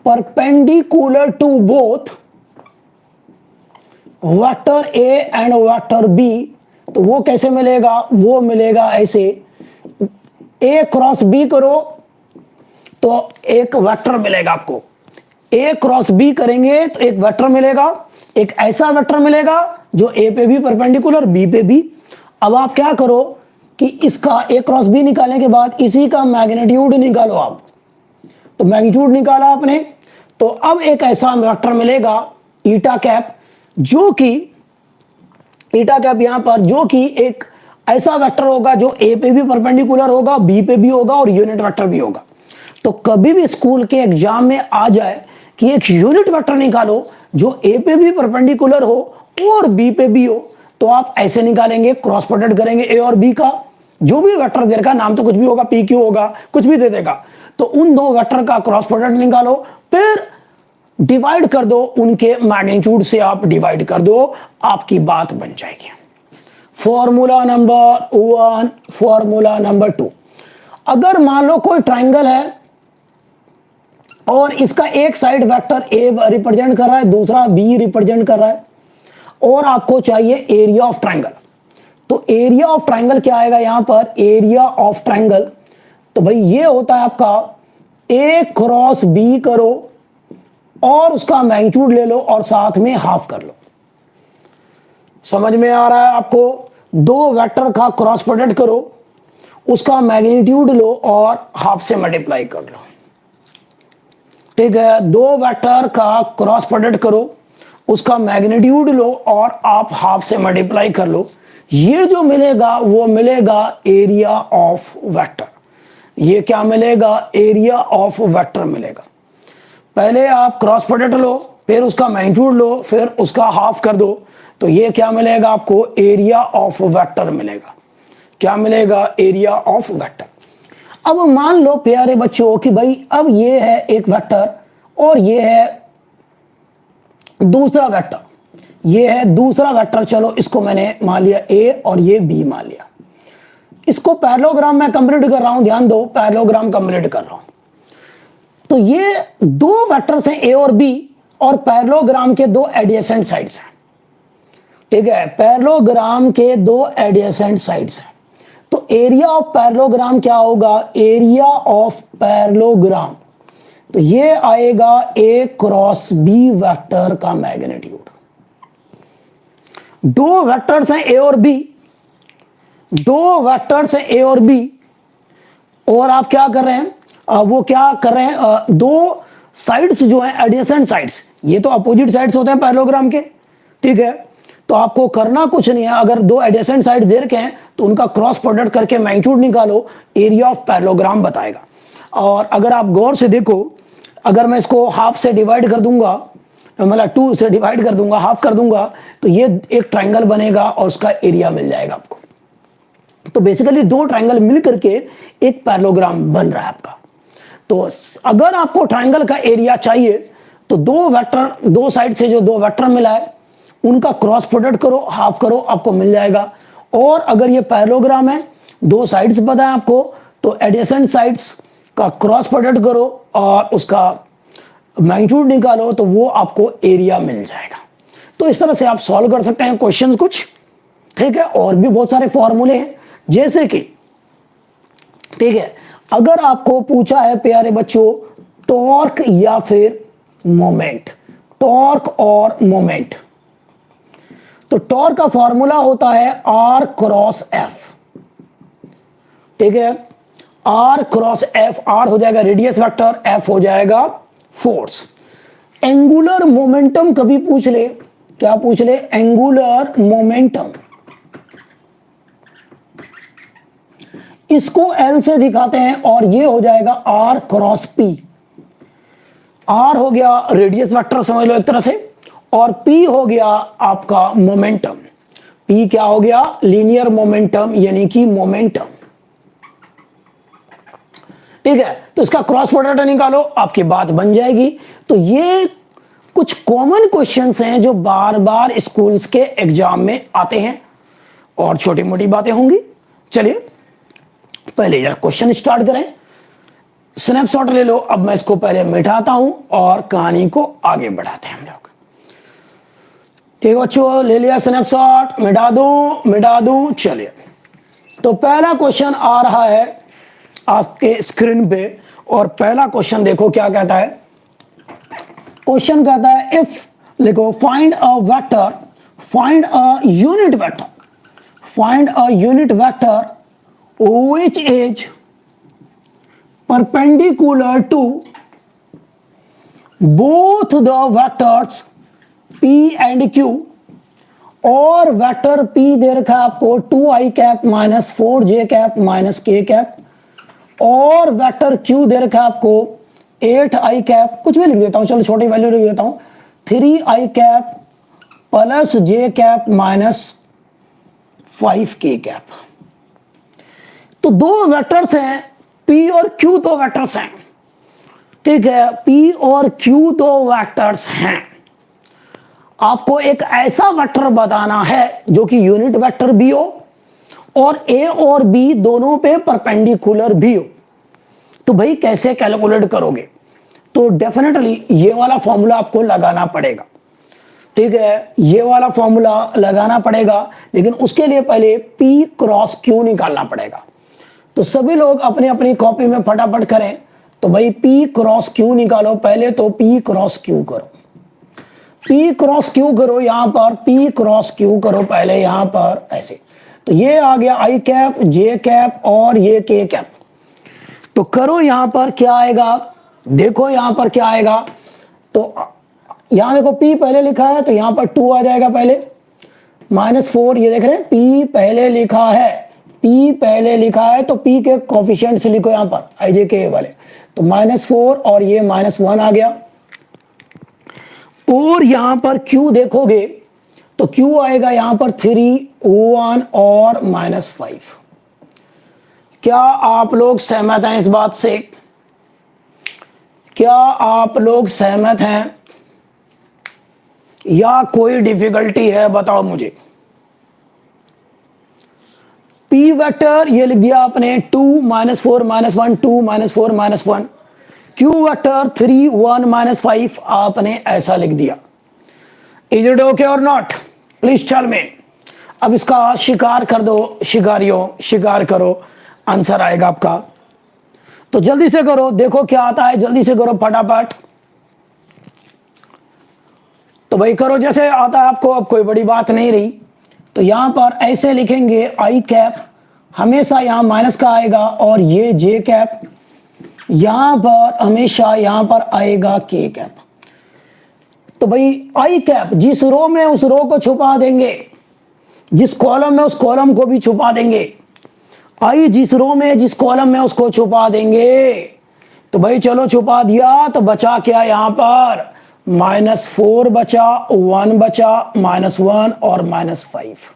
perpendicular to both vector A and vector B, तो वो कैसे मिलेगा? वो मिलेगा ऐसे, ए क्रॉस बी करो तो एक वेक्टर मिलेगा आपको, ए क्रॉस बी करेंगे तो एक वेक्टर मिलेगा, एक ऐसा वेक्टर मिलेगा जो ए पे भी परपेंडिकुलर, बी पे भी। अब आप क्या करो कि इसका ए क्रॉस बी निकालने के बाद इसी का मैग्नीट्यूड निकालो आप। तो मैग्नीट्यूड निकाला आपने, तो अब एक ऐसा वेक्टर मिलेगा ईटा कैप, जो कि ईटा कैप यहां पर, जो कि एक ऐसा वेक्टर होगा जो ए पे भी परपेंडिकुलर होगा, बी पे भी होगा और यूनिट वेक्टर भी होगा। तो कभी भी स्कूल के एग्जाम में आ जाए कि एक यूनिट वेक्टर निकालो जो ए पे भी परपेंडिकुलर हो और बी पे भी हो, तो आप ऐसे निकालेंगे, क्रॉस प्रोडक्ट करेंगे ए और बी का, जो भी वेक्टर दे रखा, नाम तो कुछ भी होगा, पी क्यू होगा, कुछ भी दे देगा, तो उन दो वेक्टर का क्रॉस प्रोडक्ट निकालो। फिर डिवाइड कर दो, उनके मैग्नीट्यूड से आप डिवाइड कर दो, आपकी बात बन जाएगी। फॉर्मूला नंबर 1, फॉर्मूला नंबर 2, अगर मान लो कोई ट्राइंगल है और इसका एक साइड वेक्टर ए रिप्रेजेंट कर रहा है, दूसरा बी रिप्रेजेंट कर रहा है, और आपको चाहिए एरिया ऑफ ट्राइंगल, तो एरिया ऑफ ट्राइंगल क्या आएगा यहां पर, एरिया ऑफ ट्राइंगल, तो भाई ये होता है आपका ए क्रॉस बी करो और उसका मैग्नीट्यूड ले लो और साथ में हाफ कर लो। समझ में आ रहा है आपको? दो वेक्टर का क्रॉस प्रोडक्ट करो, उसका मैग्नीट्यूड लो और हाफ से मल्टीप्लाई कर लो। ठीक है, दो वेक्टर का क्रॉस प्रोडक्ट करो, उसका मैग्नीट्यूड लो और आप हाफ से मल्टीप्लाई कर लो। ये जो मिलेगा वो मिलेगा एरिया ऑफ वेक्टर। ये क्या मिलेगा, एरिया ऑफ वेक्टर मिलेगा। पहले आप क्रॉस प्रोडक्ट लो, फिर उसका मैग्नीट्यूड लो, फिर उसका हाफ कर दो, तो ये क्या मिलेगा आपको, एरिया ऑफ वेक्टर मिलेगा। क्या मिलेगा, एरिया ऑफ वेक्टर। अब मान लो प्यारे बच्चों कि भाई अब ये है एक वेक्टर और ये है दूसरा वेक्टर, ये है दूसरा वेक्टर, चलो इसको मैंने मान लिया ए और ये बी मान लिया। इसको पैरेललोग्राम में कंप्लीट कर रहा हूं, ध्यान दो, पैरेललोग्राम कंप्लीट कर रहा हूं। तो ये दो वेक्टर्स हैं ए और बी, और पैरेललोग्राम के दो एडजेसेंट साइड्स हैं। ठीक है, पैरेललोग्राम के दो एडजेसेंट साइड्स हैं, तो एरिया ऑफ पैरेललोग्राम क्या होगा, एरिया ऑफ पैरेललोग्राम, तो ये आएगा ए क्रॉस बी वेक्टर का मैग्नीट्यूड। दो वेक्टर्स हैं ए और बी, दो वेक्टर्स हैं ए और बी, और आप क्या कर रहे हैं, वो क्या कर रहे हैं, दो साइड्स जो हैं एडजेसेंट साइड्स, ये तो अपोजिट साइड्स होते हैं पैरेललोग्राम के। ठीक है, तो आपको करना कुछ नहीं है, अगर दो एडजेसेंट साइड दे रखे हैं तो उनका क्रॉस प्रोडक्ट करके मैग्नीट्यूड निकालो, एरिया ऑफ पैरेललोग्राम बताएगा। और अगर आप गौर से देखो, अगर मैं इसको हाफ से डिवाइड कर दूंगा, मतलब 2 से डिवाइड कर दूंगा, हाफ कर दूंगा, तो ये एक ट्राइंगल बनेगा और उसका एरिया मिल जाएगा आपको। तो बेसिकली दो ट्राइंगल मिल करके एक पैरेललोग्राम बन रहा है आपका। तो अगर आपको ट्राइंगल का एरिया चाहिए तो दो वेक्टर, दो साइड से जो दो वेक्टर मिला है उनका क्रॉस प्रोडक्ट करो, हाफ करो, आपको मिल जाएगा। और अगर ये पैरेललोग्राम है, दो साइड्स पता है आपको, तो एडजेसेंट साइड्स का क्रॉस प्रोडक्ट करो और उसका मैग्नीट्यूड निकालो, तो वो आपको एरिया मिल जाएगा। तो इस तरह से आप सॉल्व कर सकते हैं क्वेश्चंस कुछ। ठीक है, और भी बहुत सारे फॉर्मूले हैं, जैसे कि ठीक है, अगर आपको पूछा है प्यारे बच्चों टॉर्क या फिर मोमेंट, टॉर्क और मोमेंट, तो टॉर्क का फॉर्मूला होता है आर क्रॉस एफ। ठीक है, आर क्रॉस एफ, आर हो जाएगा रेडियस वेक्टर, एफ हो जाएगा फोर्स। एंगुलर मोमेंटम कभी पूछ ले, क्या पूछ ले, एंगुलर मोमेंटम, इसको एल से दिखाते हैं और ये हो जाएगा आर क्रॉस पी। आर हो गया रेडियस वेक्टर समझ लो एक तरह से, और पी हो गया आपका मोमेंटम। पी क्या हो गया, लीनियर मोमेंटम यानी कि मोमेंटम। ठीक है, तो इसका क्रॉस प्रोडक्ट निकालो, आपकी बात बन जाएगी। तो ये कुछ कॉमन क्वेश्चंस हैं जो बार बार स्कूल्स के एग्जाम में आते हैं, और छोटी मोटी बातें होंगी। चलिए पहले यार क्वेश्चन स्टार्ट करें, स्नैपशॉट ले लो। अब मैं इसको पहले मिटाता हूं और कहानी को आगे बढ़ाते हैं हम लोग। ठीक बच्चों, ले लिया स्नैपशॉट, मिटा दूं। चलिए, तो पहला क्वेश्चन आ रहा है आपके स्क्रीन पे, और पहला क्वेश्चन देखो क्या कहता है। क्वेश्चन कहता है इफ, लिखो find a vector, find a unit vector, find a unit vector which is perpendicular to both the vectors p and q, और वेक्टर p दे रखा है आपको 2i cap minus 4j cap minus k cap, और वेक्टर q दे रखा है आपको 8i कैप, कुछ भी लिख देता हूं, चलो छोटी वैल्यू लिख देता हूं, 3i cap plus j cap minus 5k cap. तो दो वेक्टर्स हैं P और Q, दो वेक्टर्स हैं। ठीक है, P और Q दो वेक्टर्स हैं। आपको एक ऐसा वेक्टर बताना है जो कि यूनिट वेक्टर भी हो और A और B दोनों पे परपेंडिकुलर भी हो। तो भाई कैसे कैलकुलेट करोगे? तो डेफिनेटली ये वाला फॉर्मूला आपको लगाना पड़ेगा। ठीक है, ये वाला फॉर्मूला लगाना पड़ेगा, लेकिन उसके लिए पहले P क्रॉस Q निकालना पड़ेगा। तो सभी लोग अपनी अपनी कॉपी में फटाफट करें। तो भाई P क्रॉस Q निकालो। पहले तो P क्रॉस Q करो, P क्रॉस Q करो, यहां पर P क्रॉस Q करो पहले, यहां पर ऐसे। तो ये आ गया I कैप, J कैप और ये K कैप। तो करो, यहां पर क्या आएगा, देखो यहां पर क्या आएगा। तो यहां देखो P पहले लिखा है तो यहां पर 2 आ जाएगा पहले, -4। ये देख रहे हैं P पहले लिखा है, P पहले लिखा है तो P के कोफिशिएंट्स लिखो यहां पर IJK वाले। तो -4 और ये -1 आ गया। और यहां पर Q देखोगे तो Q आएगा यहां पर 3, 1 और -5। क्या आप लोग सहमत हैं इस बात से? क्या आप लोग सहमत हैं या कोई डिफिकल्टी है? बताओ मुझे। P वेक्टर ये लिख दिया आपने 2 -4 -1 2 -4 -1। Q वेक्टर 3 1 -5 आपने ऐसा लिख दिया। इज इट ओके और नॉट? Please tell me. अब इसका शिकार कर दो, शिकारियों, शिकार करो, आंसर आएगा आपका। तो जल्दी से करो, देखो क्या आता है, जल्दी से करो फटाफट। तो भाई करो जैसे आता है आपको, अब कोई बड़ी बात नहीं रही। तो यहां पर ऐसे लिखेंगे I कैप, हमेशा यहां माइनस का आएगा, और ये J कैप, यहां पर हमेशा यहां पर आएगा K कैप। तो भाई I कैप जिस रो में उस रो को छुपा देंगे, जिस कॉलम में उस कॉलम को भी छुपा देंगे। I जिस रो में जिस कॉलम में उसको छुपा देंगे। तो भाई चलो छुपा दिया, तो बचा क्या यहां पर, -4 बचा, 1 बचा, -1 और -5।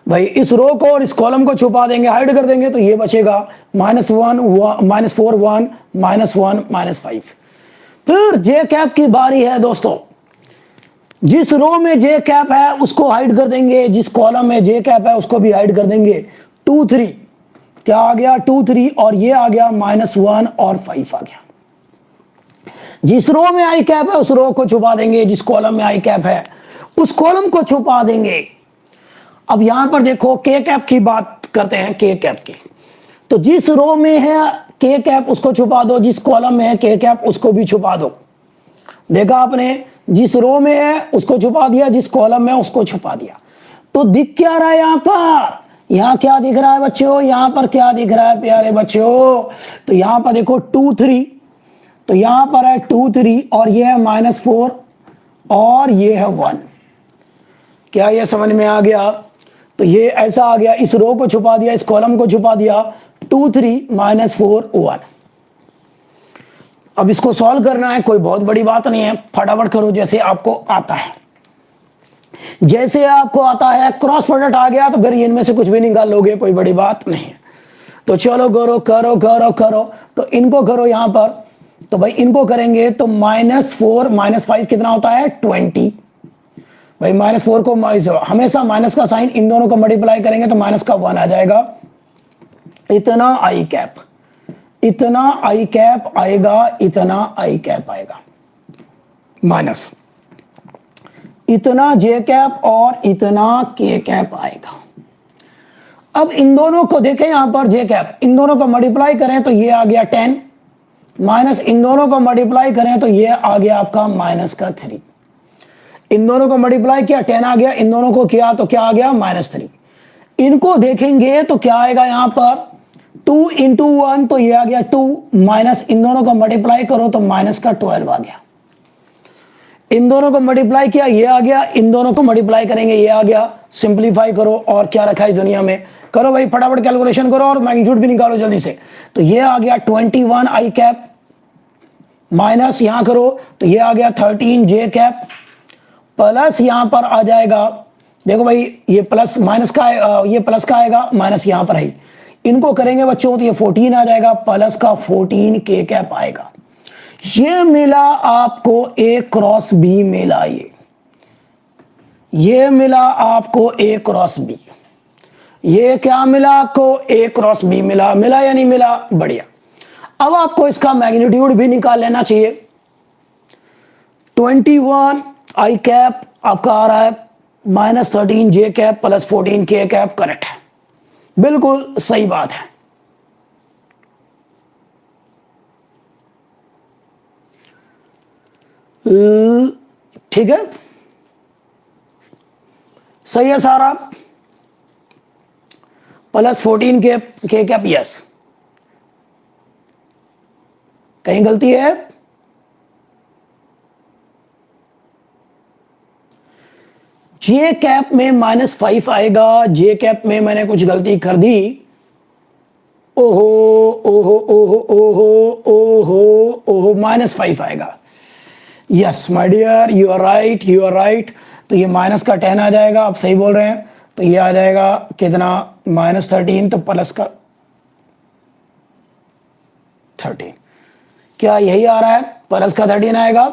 भाई इस रो को और इस कॉलम को छुपा देंगे, हाइड कर देंगे, तो ये बचेगा -1 -4 1 -1 -5। फिर J कैप की बारी है दोस्तों। जिस रो में J कैप है उसको हाइड कर देंगे, जिस कॉलम में J कैप है उसको भी हाइड कर देंगे। 2 3 क्या आ गया, 2 3, और ये आ गया -1 और 5 आ गया। जिस रो में I कैप है उस रो को छुपा देंगे, जिस कॉलम में I कैप है उस कॉलम को छुपा देंगे। अब यहां पर देखो K कैप की बात करते हैं, K कैप की। तो जिस रो में है K कैप उसको छुपा दो, जिस कॉलम में है K कैप उसको भी छुपा दो। देखा आपने, जिस रो में है उसको छुपा दिया, जिस कॉलम में उसको छुपा दिया। तो दिख क्या रहा है यहां पर, यहां क्या दिख रहा है बच्चों, यहां पर क्या दिख रहा है प्यारे बच्चों? तो यहां पर देखो 2 3, तो यहां पर है 2 3 और ये है -4 और ये है 1। क्या ये समझ में आ गया? तो ये ऐसा आ गया, इस रो को छुपा दिया, इस कॉलम को छुपा दिया, 2 3 -4 1। अब इसको सॉल्व करना है, कोई बहुत बड़ी बात नहीं है, फटाफट करो जैसे आपको आता है। जैसे आपको आता है, क्रॉस प्रोडक्ट आ गया तो फिर इनमें से कुछ भी निकाल लोगे, कोई बड़ी बात नहीं है। तो चलो करो करो करो करो। तो इनको करो यहां पर। तो भाई इनको करेंगे तो -4 -5 कितना होता है, 20। भाई -4 को हमेशा माइनस का साइन, इन दोनों को मल्टीप्लाई करेंगे तो माइनस का 1 आ जाएगा। इतना I कैप, इतना I कैप आएगा, इतना I कैप आएगा, माइनस इतना J कैप और इतना K कैप आएगा। अब इन दोनों को देखें, यहां पर J कैप, इन दोनों को मल्टीप्लाई करें तो ये आ गया 10, माइनस इन दोनों को मल्टीप्लाई करें तो ये आ गया आपका -3। इन दोनों को मल्टीप्लाई किया 10 आ गया, इन दोनों को किया तो क्या आ गया, -3। इनको देखेंगे तो क्या आएगा यहां पर, 2 × 1 तो ये आ गया 2, माइनस इन दोनों को मल्टीप्लाई करो तो -12 आ गया। इन दोनों को मल्टीप्लाई किया, ये आ गया, इन दोनों को मल्टीप्लाई करेंगे, ये आ गया। सिंप्लीफाई करो, और क्या रखा है इस दुनिया में, करो भाई फटाफट कैलकुलेशन करो और मैग्नीट्यूड भी निकालो जल्दी से। तो ये आ गया 21 I कैप, माइनस यहां करो तो ये आ गया 13 J कैप, प्लस यहां पर आ जाएगा, देखो भाई ये प्लस माइनस का ये प्लस का आएगा, माइनस यहां पर है। इनको करेंगे बच्चों तो ये 14 आ जाएगा, प्लस का 14 K कैप आएगा। ये मिला आपको ए क्रॉस बी मिला, ये मिला आपको ए क्रॉस बी, ये क्या मिला आपको ए क्रॉस बी मिला, मिला या नहीं मिला, बढ़िया। अब आपको इसका मैग्नीट्यूड भी निकाल लेना चाहिए। 21 आई कैप आपका आ रहा है -13 जे कैप +14 के कैप, करेक्ट है, बिल्कुल सही बात है। ठीक है, सही है सारा, +14 के कैप, यस। कहीं गलती है? जे कैप में -5 आएगा, जे कैप में मैंने कुछ गलती कर दी, ओहो ओहो ओहो ओहो ओहो ओहो, -5 आएगा। Yes my dear, you are right, you are right. तो ये माइनस का 10 आ जाएगा, आप सही बोल रहे हैं। तो ये आ जाएगा कितना, -13, तो प्लस का 13, क्या यही आ रहा है, प्लस का 13 आएगा,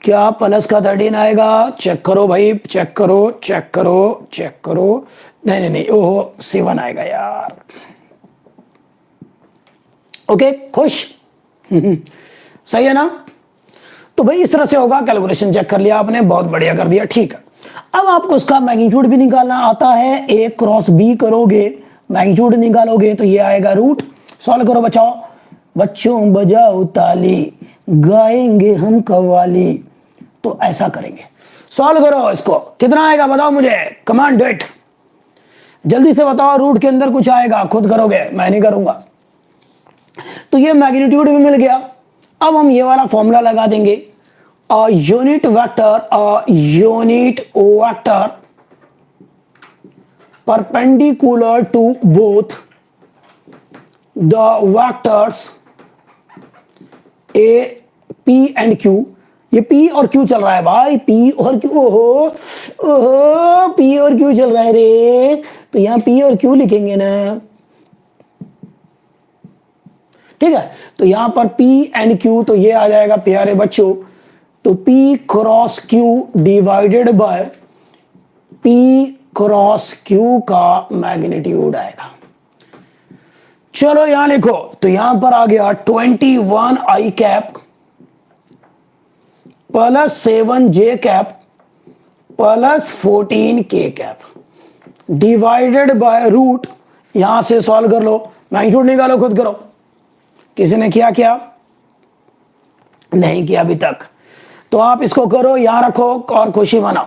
क्या प्लस का 13 आएगा? चेक करो भाई, चेक करो, चेक करो, चेक करो। नहीं नहीं नहीं, ओहो 7 आएगा यार। ओके, खुश? सही है ना? तो भाई इस तरह से होगा, कैलकुलेशन चेक कर लिया आपने, बहुत बढ़िया कर दिया, ठीक है। अब आपको उसका मैग्नीट्यूड भी निकालना आता है, ए क्रॉस बी करोगे, मैग्नीट्यूड निकालोगे तो ये आएगा रूट। सॉल्व करो बचाओ, बच्चों बजाओ ताली, गाएंगे हम कव्वाली। तो ऐसा करेंगे, सॉल्व करो इसको, कितना आएगा बताओ मुझे, कमांड डेट जल्दी से बताओ। रूट के अंदर कुछ आएगा, खुद करोगे, मैं नहीं करूंगा। तो ये मैग्नीट्यूड भी मिल गया। अब हम ये वाला फॉर्मूला लगा देंगे, unit vector perpendicular to both the vectors A P and Q. ये पी और क्यू चल रहा है भाई, पी और क्यू, ओहो ओहो, पी और क्यू चल रहा है रे। तो यहां पी और क्यू लिखेंगे ना, ठीक है। तो यहां पर P एंड Q, तो ये आ जाएगा प्यारे बच्चों, तो P cross Q divided by P cross Q का मैग्नीट्यूड आएगा। चलो यहां लिखो, तो यहां पर आ गया 21 आई कैप +7 जे कैप +14 के कैप डिवाइडेड बाय रूट। यहां से सॉल्व कर लो, मैग्नीट्यूड निकालो, खुद करो। किसी ने किया क्या? नहीं किया अभी तक। तो आप इसको करो, यहां रखो और खुशी मनाओ।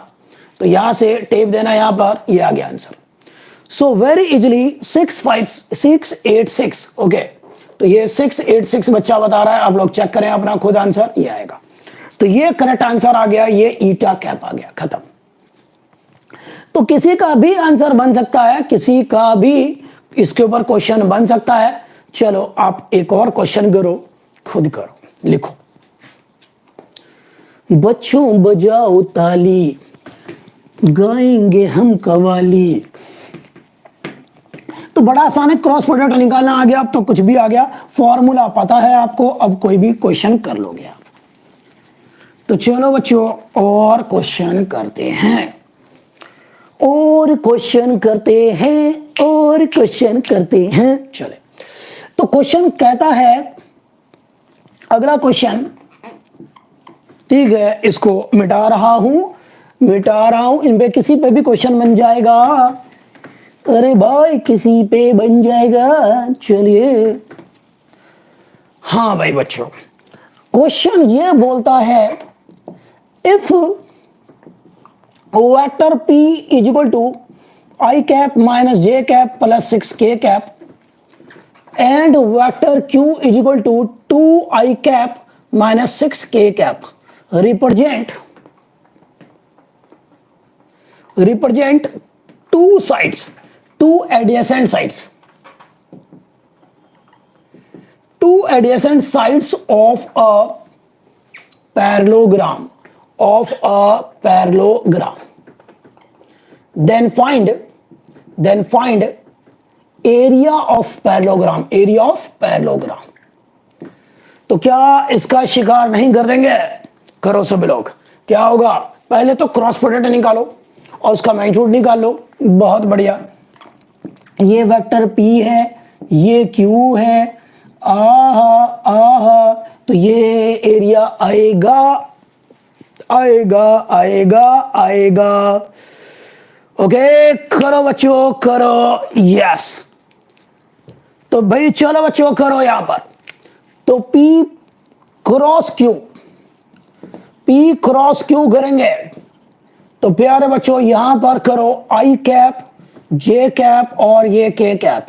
तो यहां से टेप देना, यहां पर ये आ गया answer. So very easily 686, okay. तो ये 686 बच्चा बता रहा है, आप लोग चेक करें अपना खुद आंसर, ये आएगा। तो ये करेक्ट आंसर आ गया, ये ईटा कैप आ गया, खत्म। तो किसी का भी आंसर बन सकता है, किसी का भी इसके ऊपर क्वेश्चन बन सकता है। चलो आप एक और क्वेश्चन करो, खुद करो, लिखो, बच्चों बजाओ ताली, गाएंगे हम कव्वाली। तो बड़ा आसान है, क्रॉस प्रोडक्ट निकालना आ गया, अब तो कुछ भी आ गया, फॉर्मूला पता है आपको, अब कोई भी क्वेश्चन कर लोगे आप। तो चलो बच्चों और क्वेश्चन करते हैं, और क्वेश्चन करते हैं, और क्वेश्चन करते हैं। चले, तो क्वेश्चन कहता है, अगला क्वेश्चन, ठीक है, इसको मिटा रहा हूं, इन पे किसी पे भी क्वेश्चन बन जाएगा। अरे भाई किसी पे बन जाएगा, चलिए। हाँ भाई बच्चों, क्वेश्चन ये बोलता है, if vector P is equal to I cap -j cap +6 k cap and vector Q is equal to 2i cap -6 k cap represent two sides, two adjacent sides of a parallelogram, then find area of parallelogram, area of parallelogram. तो क्या इसका शिकार नहीं कर देंगे? करो सभी लोग। क्या होगा? पहले तो क्रॉस प्रोडक्ट निकालो और उसका मैग्नीट्यूड निकाल लो। बहुत बढ़िया। ये वेक्टर P है, ये Q है, आहा आहा, तो ये एरिया आएगा आएगा आएगा आएगा। ओके, करो बच्चों करो, यस। तो भाई चलो बच्चों करो यहां पर। तो P cross Q, P cross Q करेंगे तो प्यारे बच्चों यहां पर करो I कैप, J कैप और ये K कैप।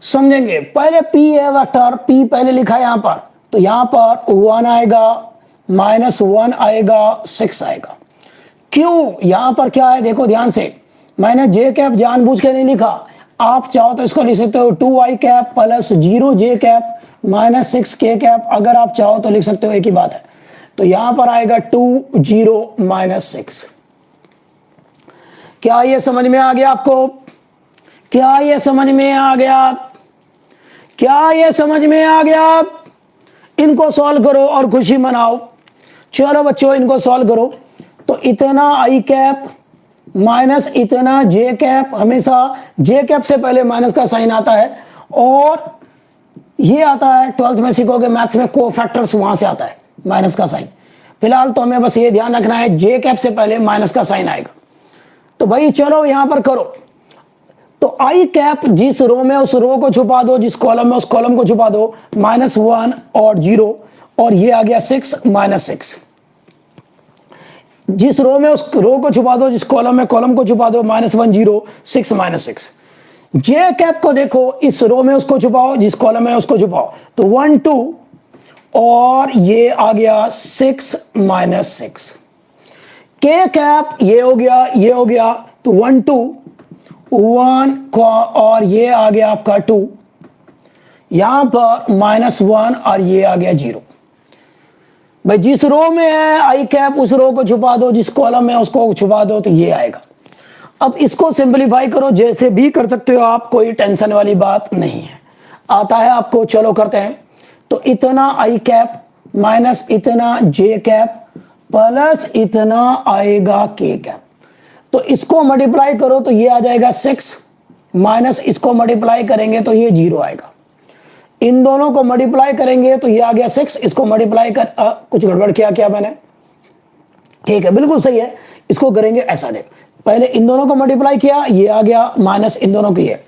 समझेंगे? पहले P है वेक्टर, P पहले लिखा है यहां पर, तो यहां पर 1 आएगा, -1 आएगा, 6 आएगा। क्यों? यहां पर क्या है देखो ध्यान से, मैंने J कैप जानबूझ के नहीं लिखा। आप चाहो तो इसको लिख सकते हो 2I cap plus 0 J cap -6 K cap, अगर आप चाहो तो लिख सकते हो, एक ही बात है। तो यहां पर आएगा 2 0 -6। क्या ये समझ में आ गया आपको? क्या ये समझ में आ गया? क्या ये समझ में आ गया? इनको सॉल्व करो और खुशी मनाओ। चलो बच्चों इनको सॉल्व करो। तो इतना I कैप माइनस इतना J कैप, हमेशा J कैप से पहले माइनस का साइन आता है, और ये आता है 12th में सीखोगे मैथ्स में, कोफैक्टर्स, वहां से आता है माइनस का साइन। फिलहाल तो हमें बस ये ध्यान रखना है J कैप से पहले माइनस का साइन आएगा। तो भाई चलो यहां पर करो। तो I कैप जिस रो में उस रो को छुपा दो, जिस कॉलम में उस कॉलम को छुपा दो, -1 और 0, और ये आ गया 6 -6। जिस रो में उस रो को छुपा दो, जिस कॉलम में कॉलम को छुपा दो, -1 0 6 -6। J कैप को देखो, इस रो में उसको छुपाओ, जिस कॉलम में उसको छुपाओ, तो 1 2 और ये आ गया 6 -6। K कैप ये हो गया, ये हो गया, तो 1 2 1 और ये आ गया आपका 2, यहां पर -1 और ये आ गया 0। भाई जिस रो में है I कैप उस रो को छुपा दो, जिस कॉलम में उसको छुपा दो, तो ये आएगा। अब इसको सिंपलीफाई करो, जैसे भी कर सकते हो आप, कोई टेंशन वाली बात नहीं है, आता है आपको। चलो करते हैं। तो इतना I कैप माइनस इतना J कैप प्लस इतना आएगा K कैप। तो इसको मल्टीप्लाई करो तो ये आ जाएगा 6, माइनस इसको मल्टीप्लाई करेंगे तो ये 0 आएगा। इन दोनों को मल्टीप्लाई करेंगे तो ये आ गया 6, इसको मल्टीप्लाई कर कुछ गड़बड़ किया क्या मैंने? ठीक है, बिल्कुल सही है। इसको करेंगे ऐसा, देख, पहले इन दोनों को मल्टीप्लाई किया, ये आ गया माइनस इन दोनों की है,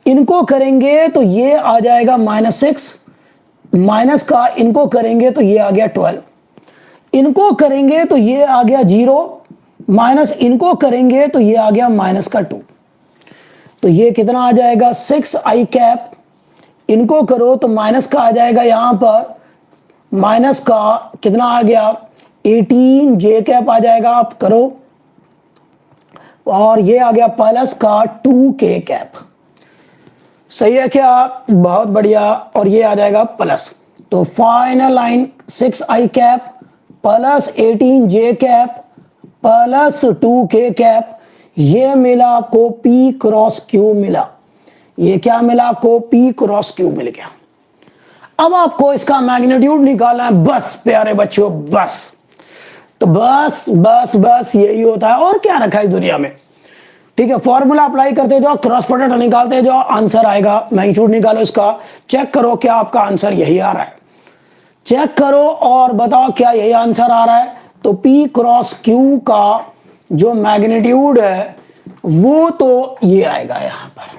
इनको करेंगे तो ये आ जाएगा -6, माइनस का इनको करेंगे तो ये आ गया 12, इनको करेंगे तो ये आ गया 0, माइनस इनको करेंगे तो ये आ गया -2। तो ये कितना आ जाएगा 6I कैप, इनको करो तो माइनस का आ जाएगा, यहां पर माइनस का कितना आ गया 18 J कैप आ जाएगा, आप करो, और ये आ गया प्लस का 2K कैप। सही है क्या? बहुत बढ़िया। और ये आ जाएगा प्लस, तो final line 6I cap plus 18 J cap plus 2K cap, ये मिला आपको P क्रॉस Q मिला। ये क्या मिला आपको? P क्रॉस Q मिल गया। अब आपको इसका मैग्नीट्यूड निकालना है, बस प्यारे बच्चों, बस। तो बस बस बस यही होता है, और क्या रखा है इस दुनिया में। ठीक है, फॉर्मूला अप्लाई करते जाओ, क्रॉस प्रोडक्ट निकालते जाओ, आंसर आएगा। मैग्नीट्यूड निकालो इसका, चेक करो क्या आपका आंसर यही आ रहा है, चेक करो और बताओ क्या यही आंसर आ रहा है। तो P क्रॉस Q का जो मैग्नीट्यूड है वो तो ये आएगा यहां पर।